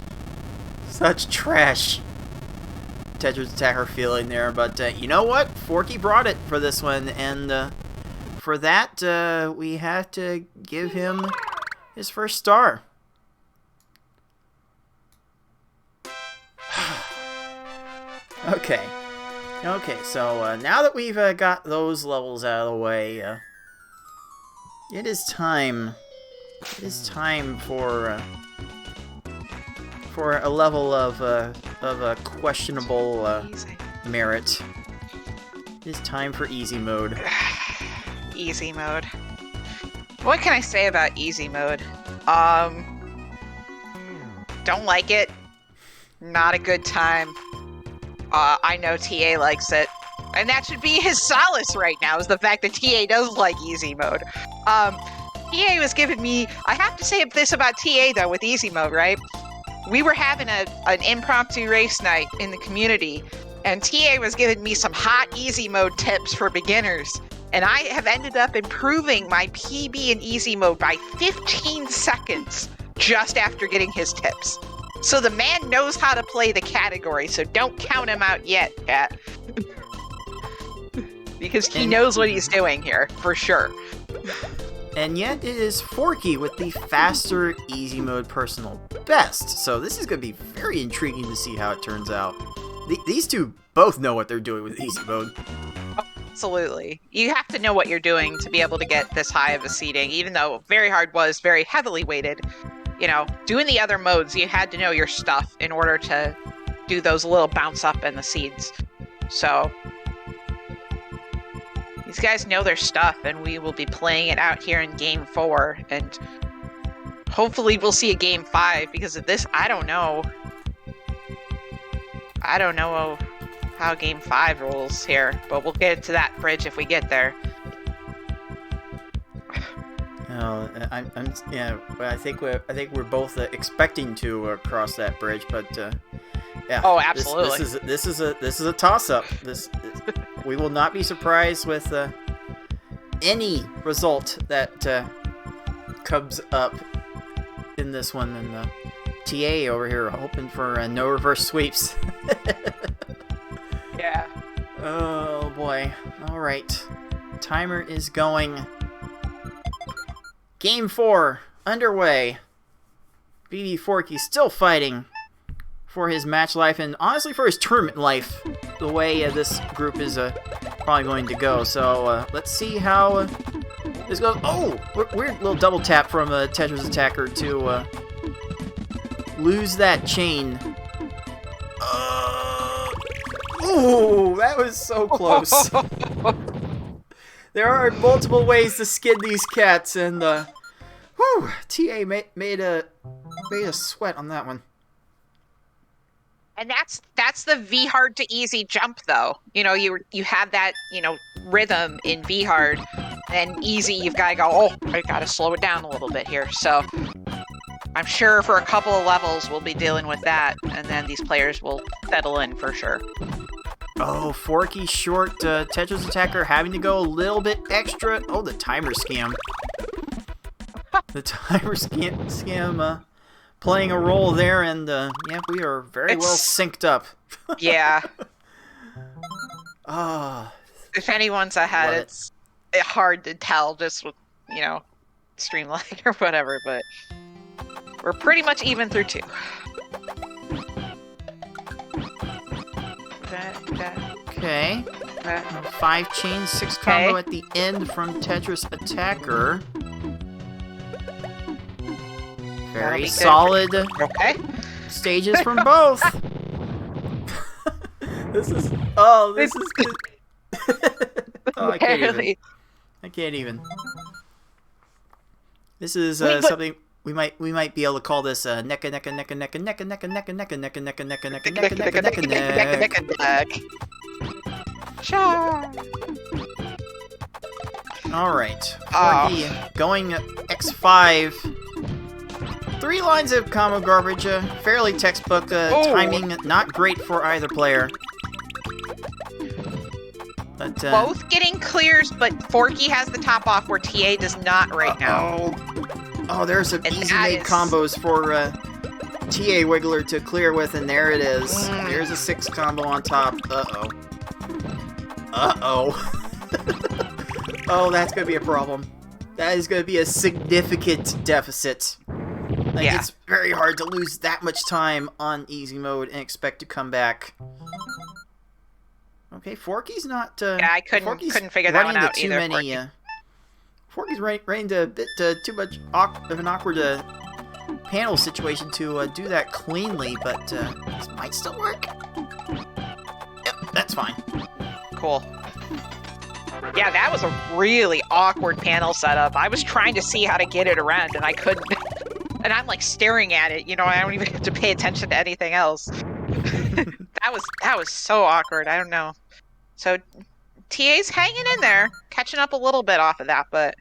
Such trash. Tetrisattakr feeling there, but you know what? Forky brought it for this one, and for that we have to give him his first star. Okay. Okay, so now that we've got those levels out of the way, it is time. It is time for a level of questionable Easy. merit. It is time for easy mode. Easy mode. What can I say about easy mode? Don't like it. Not a good time. I know TA likes it. And that should be his solace right now, is the fact that TA does like easy mode. TA was giving me... I have to say this about TA, though, with easy mode, right? We were having an impromptu race night in the community, and TA was giving me some hot easy mode tips for beginners. And I have ended up improving my PB in easy mode by 15 seconds just after getting his tips. So the man knows how to play the category, so don't count him out yet, Kat. Because he knows what he's doing here, for sure. And yet it is Forky with the faster easy mode personal best. So this is going to be very intriguing to see how it turns out. These two both know what they're doing with easy mode. Absolutely. You have to know what you're doing to be able to get this high of a seeding, even though Very Hard was very heavily weighted. You know, doing the other modes, you had to know your stuff in order to do those little bounce up in the seeds. So, these guys know their stuff, and we will be playing it out here in Game 4, and hopefully we'll see a Game 5, because of this, I don't know. I don't know how Game 5 rolls here, but we'll get to that bridge if we get there. I think we're both expecting to cross that bridge, but yeah. Oh, absolutely. This is a toss-up. We will not be surprised with any result that comes up in this one. And TA over here hoping for no reverse sweeps. Yeah. Oh boy. All right. Timer is going. Game 4 underway. Bbforky still fighting for his match life and honestly for his tournament life, the way this group is probably going to go. So let's see how this goes. Oh, weird little double tap from Tetrisattakr to lose that chain. Ooh, that was so close. There are multiple ways to skin these cats, and whew, TA made a sweat on that one. And that's the V hard to easy jump, though. You know, you have that, you know, rhythm in V hard, and easy you've got to go, oh, I got to slow it down a little bit here. So I'm sure for a couple of levels we'll be dealing with that, and then these players will settle in for sure. Oh, Forky short, Tetrisattakr having to go a little bit extra. Oh, the timer scam. The timer scam playing a role there, and yeah, we are very well synced up. Yeah. Ah. If anyone's ahead, it's hard to tell just with, you know, Streamlight or whatever, but we're pretty much even through 2. Okay. 5 chain, 6 combo at the end from Tetrisattakr. Very solid stages from both. This is good. Oh, I can't even. This is something we might be able to call this necka. All right, Forky going X5. 3 lines of combo garbage, fairly textbook. Timing not great for either player. But, both getting clears, but Forky has the top off where TA does not right now. Oh, there's some easy-made combos for TA Wiggler to clear with, and there it is. There's a 6 combo on top. Uh-oh. Oh, that's going to be a problem. That is going to be a significant deficit. Like, it's very hard to lose that much time on easy mode and expect to come back. Okay, Forky's not. Yeah, I Forky's couldn't figure that one running out into too either. many. Forky. Forky's running into a bit too much of an awkward panel situation to do that cleanly, but this might still work. Yep, that's fine. Cool. Yeah, that was a really awkward panel setup. I was trying to see how to get it around, and I couldn't. And I'm like staring at it. You know, I don't even have to pay attention to anything else. That was so awkward. I don't know. So TA's hanging in there, catching up a little bit off of that, but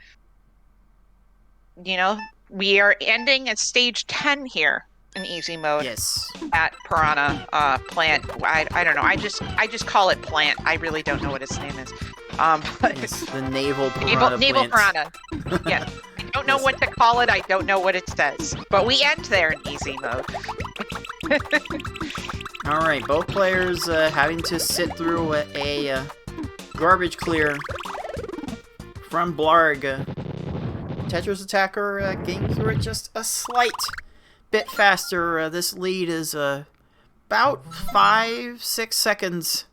you know, we are ending at stage 10 here in easy mode. Yes. At Piranha Plant. I don't know. I just call it Plant. I really don't know what its name is. But Yes, the naval piranha. Naval plant. Piranha. Yes. I don't know what to call it. I don't know what it says. But we end there in easy mode. All right, both players having to sit through a garbage clear from Blarg. Tetrisattakr getting through it just a slight bit faster. This lead is about 5-6 seconds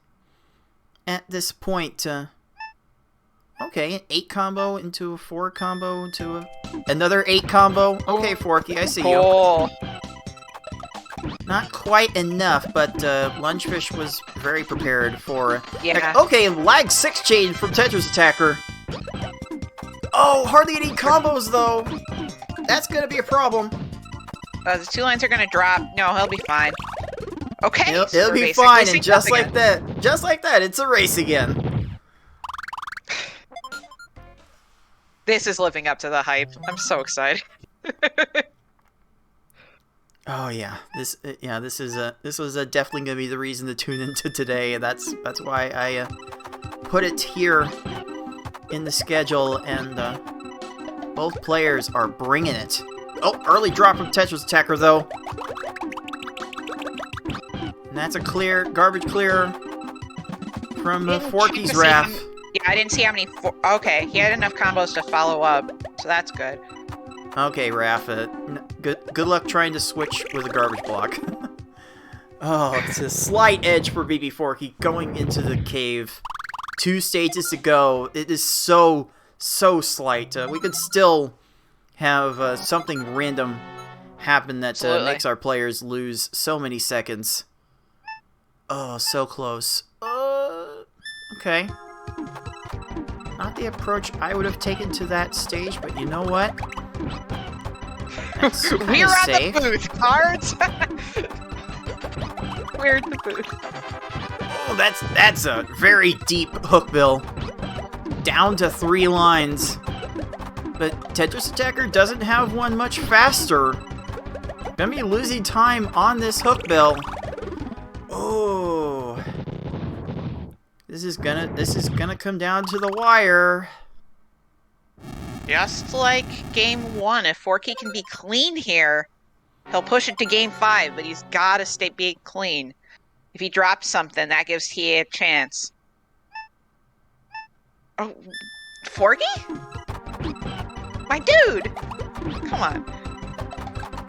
at this point. Okay, an 8 combo into a 4 combo into another 8 combo. Okay, Forky, I see you. Cool. Not quite enough, but Lunchfish was very prepared for... Yeah. Okay, lag 6 chain from Tetrisattakr. Oh, hardly any combos, though. That's gonna be a problem. The 2 lines are gonna drop. No, he'll be fine. Okay. It'll so we're be basically fine, synced and just up like again. that, it's a race again. This is living up to the hype. I'm so excited. Oh yeah, this was definitely gonna be the reason to tune into today, and that's why I put it here in the schedule, and both players are bringing it. Oh, early drop from Tetrisattakr though, and that's a garbage clear from Didn't check Forky's to see Raph. Yeah, I didn't see how many. Okay, he had enough combos to follow up, so that's good. Okay, Raph, good luck trying to switch with a garbage block. Oh, it's a slight edge for Bbforky going into the cave. 2 stages to go. It is so slight. We could still have something random happen that makes our players lose so many seconds. Oh, so close. Okay. Not the approach I would have taken to that stage, but you know what? That's We're at safe. the booth, cards. We're at the booth. Oh, that's a very deep hookbill. Down to 3 lines. But Tetrisattakr doesn't have one much faster. Gonna be losing time on this hookbill. Oh. This is gonna come down to the wire. Just like game 1, if Forky can be clean here, he'll push it to game 5, but he's gotta be clean. If he drops something, that gives TA a chance. Oh, Forky? My dude! Come on.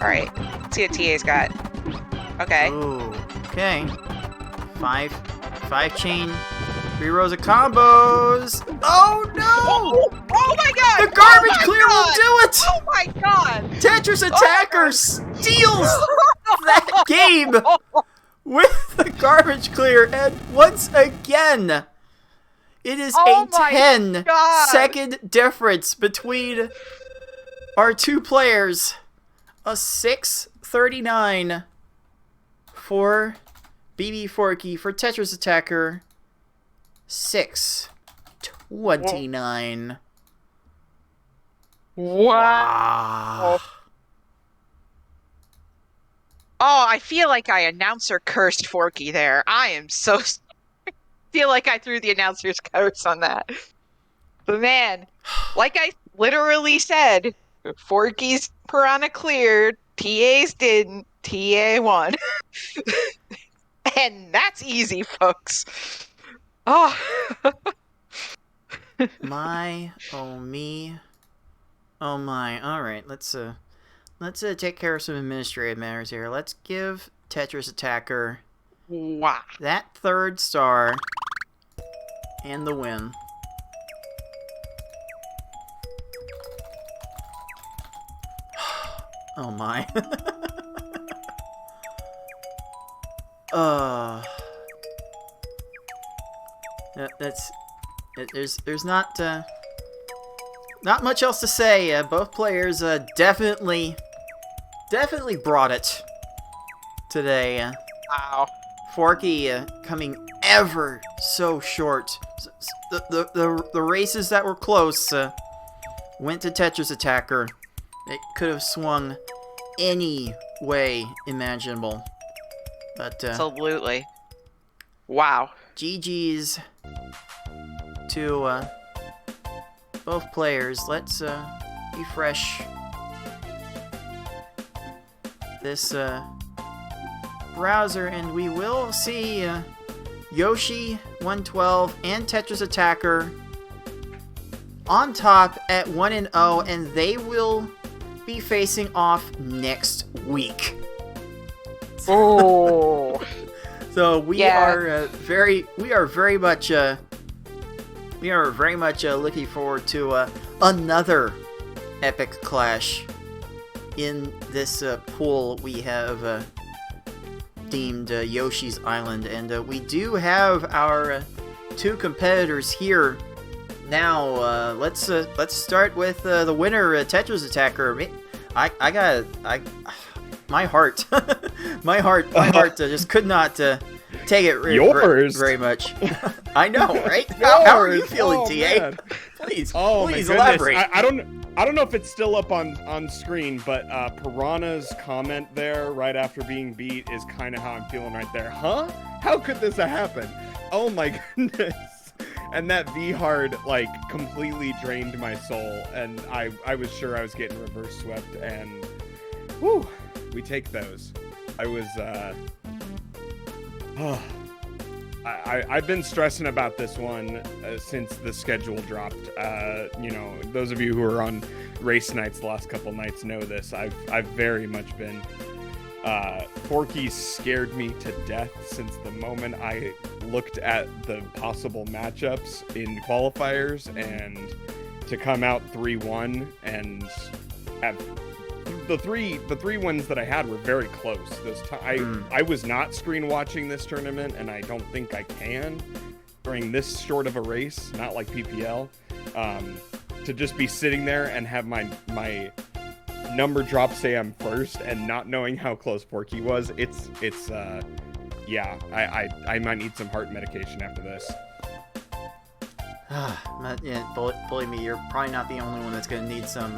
Alright, let's see what TA's got. Okay. Ooh, okay. 5 chain, 3 rows of combos. Oh no! Oh my god! The garbage clear God! will do it! Oh my god! Tetrisattakr steals that game with the garbage clear, and once again, it is Oh a my 10-second difference between our 2 players. A 6:39 for Bbforky, for Tetrisattakr 6:29. Wow. Oh, I feel like I announcer cursed Forky there. I am so feel like I threw the announcer's curse on that. But man, like I literally said, Forky's Piranha cleared, TA's didn't, TA won. And that's easy, folks. Oh. My, oh me, oh my. All right, let's take care of some administrative matters here. Let's give Tetrisattakr Wow. that 3rd star and the win. Oh my. There's not much else to say. Both players definitely brought it today. Wow. Forky coming ever so short. The races that were close went to Tetrisattakr. It could have swung any way imaginable. But Absolutely. Wow. GG's to both players. Let's refresh this browser, and we will see Yoshi 112 and Tetrisattakr on top at 1-0, and they will be facing off next week. Oh. So we Yeah. are very much looking forward to another epic clash in this pool we have deemed Yoshi's Island, and we do have our two competitors here now. Let's start with the winner, Tetrisattakr. My heart just could not take it very much. I know, right? How are you feeling, TA? Man. Please Goodness. elaborate. I don't know if it's still up on screen, but Piranha's comment there right after being beat is kind of how I'm feeling right there. Huh? How could this have happened? Oh my goodness. And that V-hard like completely drained my soul, and I was sure I was getting reverse swept, and whew, we take those. I was I've been stressing about this one since the schedule dropped. You know, those of you who are on race nights the last couple nights know this. I've very much been. Forky scared me to death since the moment I looked at the possible matchups in qualifiers, and to come out 3-1 and have the three ones that I had were very close. I was not screen watching this tournament, and I don't think I can during this short of a race, not like PPL. To just be sitting there and have my number drop say I'm first and not knowing how close Forky was, yeah, I might need some heart medication after this. Yeah, believe me, you're probably not the only one that's gonna need some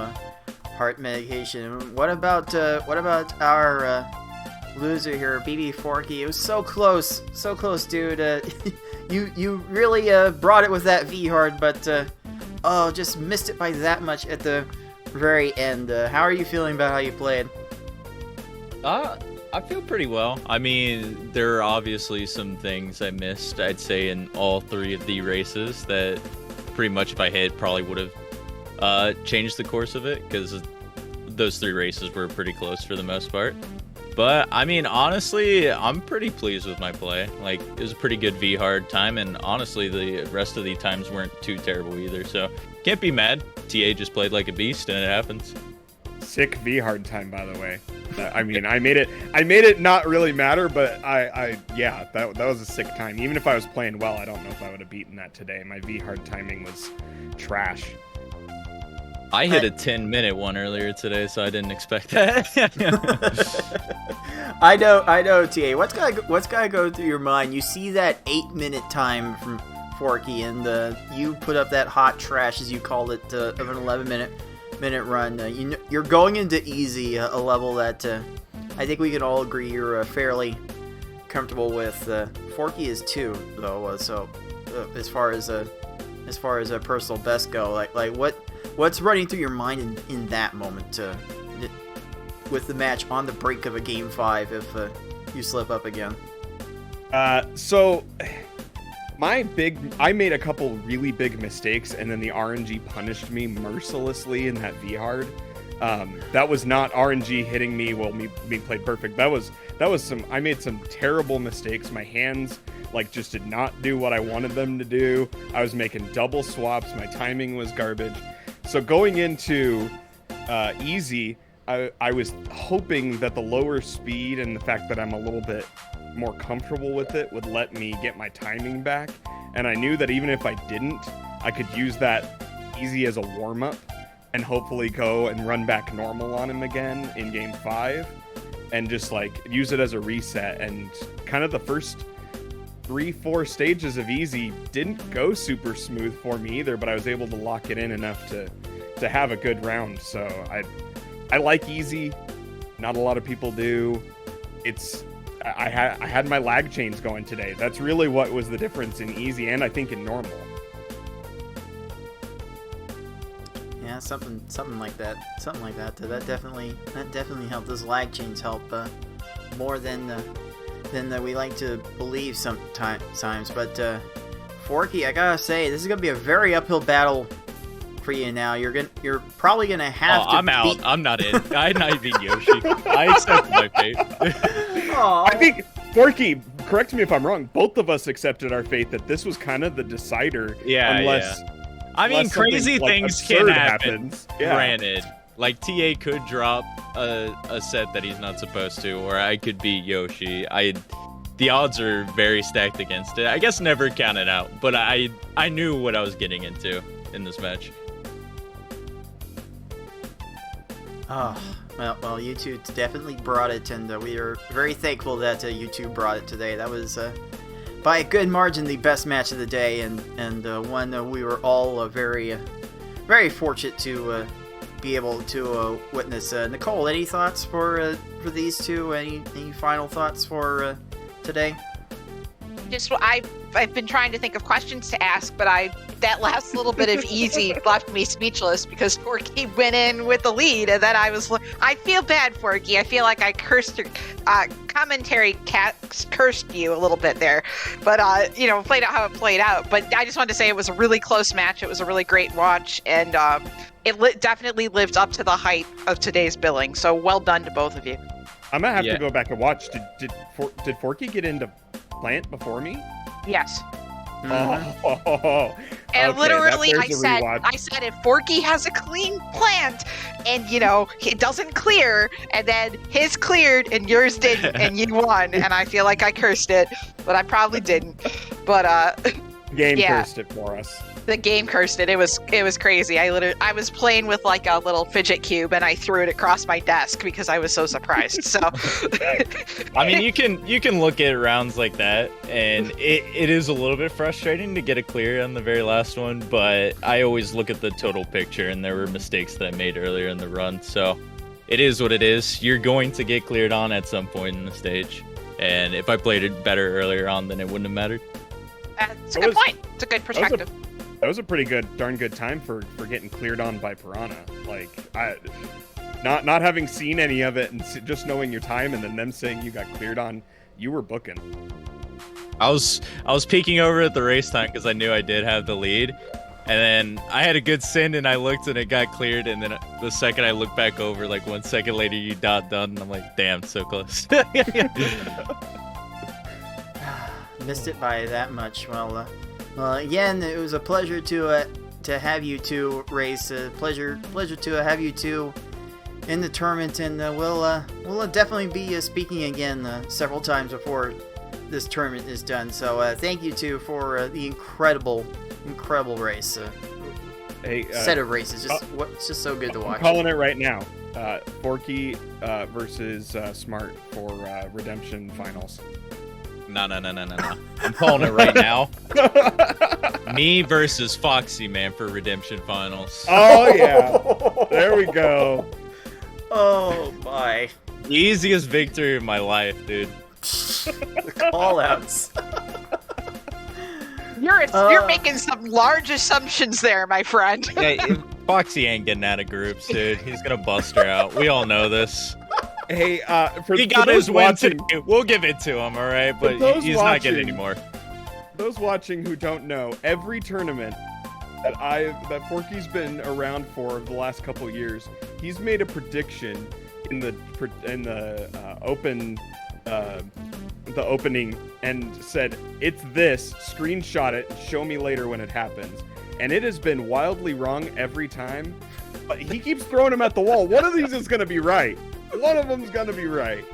heart medication. What about our loser here, Bbforky? It was so close, dude. You really brought it with that V-hard, but just missed it by that much at the very end. How are you feeling about how you played? I feel pretty well. I mean, there are obviously some things I missed, I'd say, in all three of the races that pretty much if I hit probably would have changed the course of it, because those three races were pretty close for the most part. But I mean, honestly, I'm pretty pleased with my play. Like, it was a pretty good V-hard time, and honestly, the rest of the times weren't too terrible either, so can't be mad. TA just played like a beast, and it happens. Sick V-hard time, by the way. I mean, I made it not really matter, but yeah, that was a sick time. Even if I was playing well, I don't know if I would have beaten that today. My V-hard timing was trash. I hit a 10-minute one earlier today, so I didn't expect that. I know, TA. What's gotta go through your mind? You see that 8-minute time from Forky, and you put up that hot trash, as you called it, of an 11-minute run. You're going into easy, a level that I think we can all agree you're fairly comfortable with. Forky is too, though. So as far as a personal best go, like what's running through your mind in that moment, with the match on the brink of a game 5 if you slip up again? So I made a couple really big mistakes, and then the RNG punished me mercilessly in that V-hard. That was not RNG hitting me while me being played perfect. That was I made some terrible mistakes. My hands like just did not do what I wanted them to do. I was making double swaps. My timing was garbage. So going into easy, I was hoping that the lower speed and the fact that I'm a little bit more comfortable with it would let me get my timing back. And I knew that even if I didn't, I could use that easy as a warm-up and hopefully go and run back normal on him again in game 5 and just like use it as a reset. And kind of the first 3-4 stages of easy didn't go super smooth for me either, but I was able to lock it in enough to have a good round. So I like easy. Not a lot of people do. I had my lag chains going today. That's really what was the difference in easy and I think in normal. Yeah, something like that. Something like that. That definitely helped. Those lag chains help more than we like to believe sometimes. But Forky, I gotta say, this is gonna be a very uphill battle for you now. You're probably gonna have to. I'm out. I'm not in. I'm not even Yoshi. I accept my fate. I think Forky, correct me if I'm wrong. Both of us accepted our fate that this was kind of the decider. Yeah, unless. Yeah. I mean, crazy like, things can happen. Happens. Yeah. Granted, like TA could drop a set that he's not supposed to, or I could beat Yoshi. The odds are very stacked against it. I guess never count it out, but I knew what I was getting into in this match. Oh, well, you two definitely brought it, and we are very thankful that you two brought it today. That was by a good margin the best match of the day, and one we were all very fortunate to be able to witness. Nicole, any thoughts for these two? Any final thoughts for today? Just I've been trying to think of questions to ask, but that last little bit of easy left me speechless because Forky went in with the lead, and then I feel bad, Forky. I feel like I cursed your commentary cursed you a little bit there, but played out how it played out. But I just wanted to say it was a really close match. It was a really great watch, and it definitely lived up to the hype of today's billing. So well done to both of you. I'm gonna have to go back and watch. Did Forky get into plant before me? Yes. Oh, and okay, literally I said if Forky has a clean plant and it doesn't clear, and then his cleared and yours didn't, and you won, and I feel like I cursed it, but I probably didn't. But game cursed it for us. The game cursed it. It was crazy. I was playing with like a little fidget cube, and I threw it across my desk because I was so surprised. So, I mean, you can look at rounds like that, and it is a little bit frustrating to get a clear on the very last one. But I always look at the total picture, and there were mistakes that I made earlier in the run. So, it is what it is. You're going to get cleared on at some point in the stage, and if I played it better earlier on, then it wouldn't have mattered. It's a good point. It's a good perspective. That was a pretty darn good time for getting cleared on by Piranha. Like, not having seen any of it and just knowing your time and then them saying you got cleared on, you were booking. I was peeking over at the race time because I knew I did have the lead, and then I had a good send and I looked and it got cleared, and then the second I looked back over, like 1 second later, you done, and I'm like, damn, so close. Missed it by that much. Well, again, it was a pleasure to have you two race. Pleasure to have you two in the tournament, and we'll definitely be speaking again several times before this tournament is done. So thank you two for the incredible race. Set of races. It's just so good to watch. I'm calling it right now. Forky versus Smart for Redemption Finals. No. I'm calling it right now. Me versus Foxy, man, for Redemption Finals. Oh, yeah. There we go. Oh, my. The easiest victory of my life, dude. The call-outs. You're making some large assumptions there, my friend. Yeah, Foxy ain't getting out of groups, dude. He's gonna bust her out. We all know this. Hey, he got his win too. We'll give it to him, all right? But he's not getting any more. Those watching who don't know, every tournament that Forky's been around for the last couple years, he's made a prediction in the open the opening and said, "It's this, screenshot it, show me later when it happens." And it has been wildly wrong every time, but he keeps throwing them at the wall. One of these is going to be right. One of them's going to be right.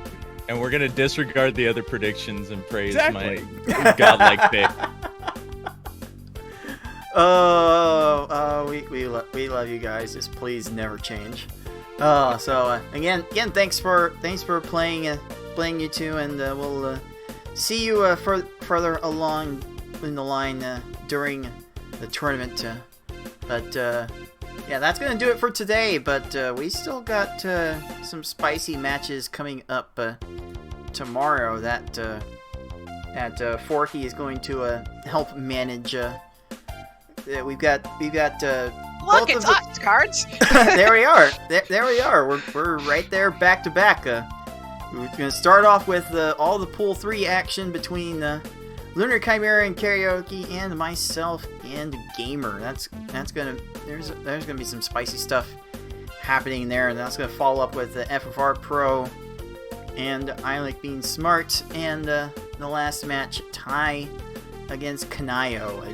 And we're gonna disregard the other predictions and praise Exactly. my godlike faith. We love you guys. Just please never change. Again, thanks for playing, you two, and we'll see you further along in the line during the tournament. Yeah, that's gonna do it for today. But we still got some spicy matches coming up tomorrow that Forky is going to help manage. We've got Look, it's us, cards. there we are. There we are. We're right there, back to back. We're gonna start off with all the pool 3 action between Lunar Chimera and Karaoke and myself and Gamer. There's gonna be some spicy stuff happening there, and that's gonna follow up with the FFR Pro and I Like Being Smart, and the last match, Ty against Kanayo. I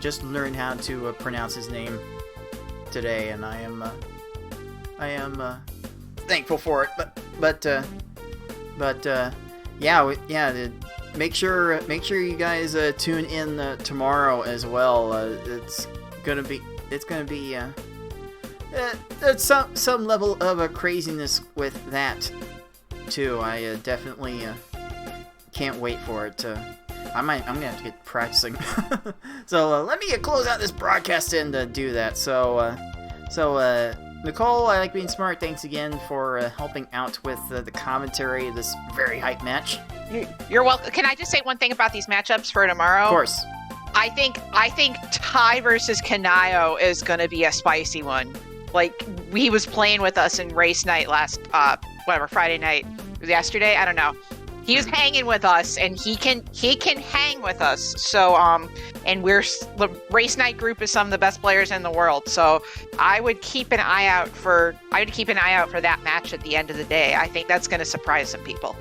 just learned how to pronounce his name today, and I am thankful for it. Make sure you guys tune in tomorrow as well. It's gonna be some level of craziness with that too. I definitely can't wait for it. I'm gonna have to get practicing. So let me close out this broadcast and do that. So Nicole, I Like Being Smart, thanks again for helping out with the commentary of this very hype match. You're welcome. Can I just say one thing about these matchups for tomorrow? Of course. I think Ty versus Kanayo is going to be a spicy one. Like, he was playing with us in race night Friday night, yesterday, I don't know. He was hanging with us, and he can hang with us. So, and the race night group is some of the best players in the world. So, I would keep an eye out for that match at the end of the day. I think that's going to surprise some people.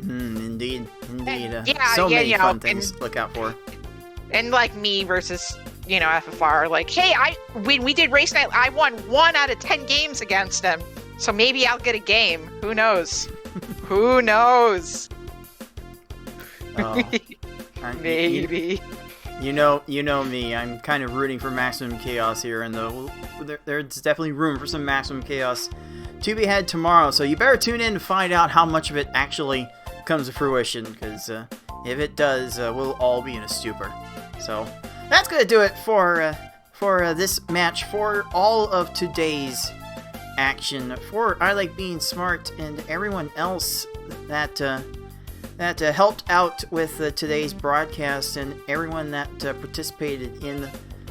Indeed. Yeah, many fun things to look out for. And like me versus, FFR. Like, hey, when we did race night, I won 1 out of 10 games against him. So maybe I'll get a game. Who knows? Who knows? Oh, Maybe. You know me. I'm kind of rooting for maximum chaos here, and there's definitely room for some maximum chaos to be had tomorrow. So you better tune in to find out how much of it actually comes to fruition, because if it does, we'll all be in a stupor. So that's gonna do it for this match, for all of today's action, for I Like Being Smart and everyone else that helped out with today's broadcast, and everyone that participated in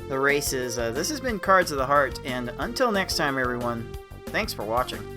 the races. This has been Cards of the Heart, and until next time, everyone, thanks for watching.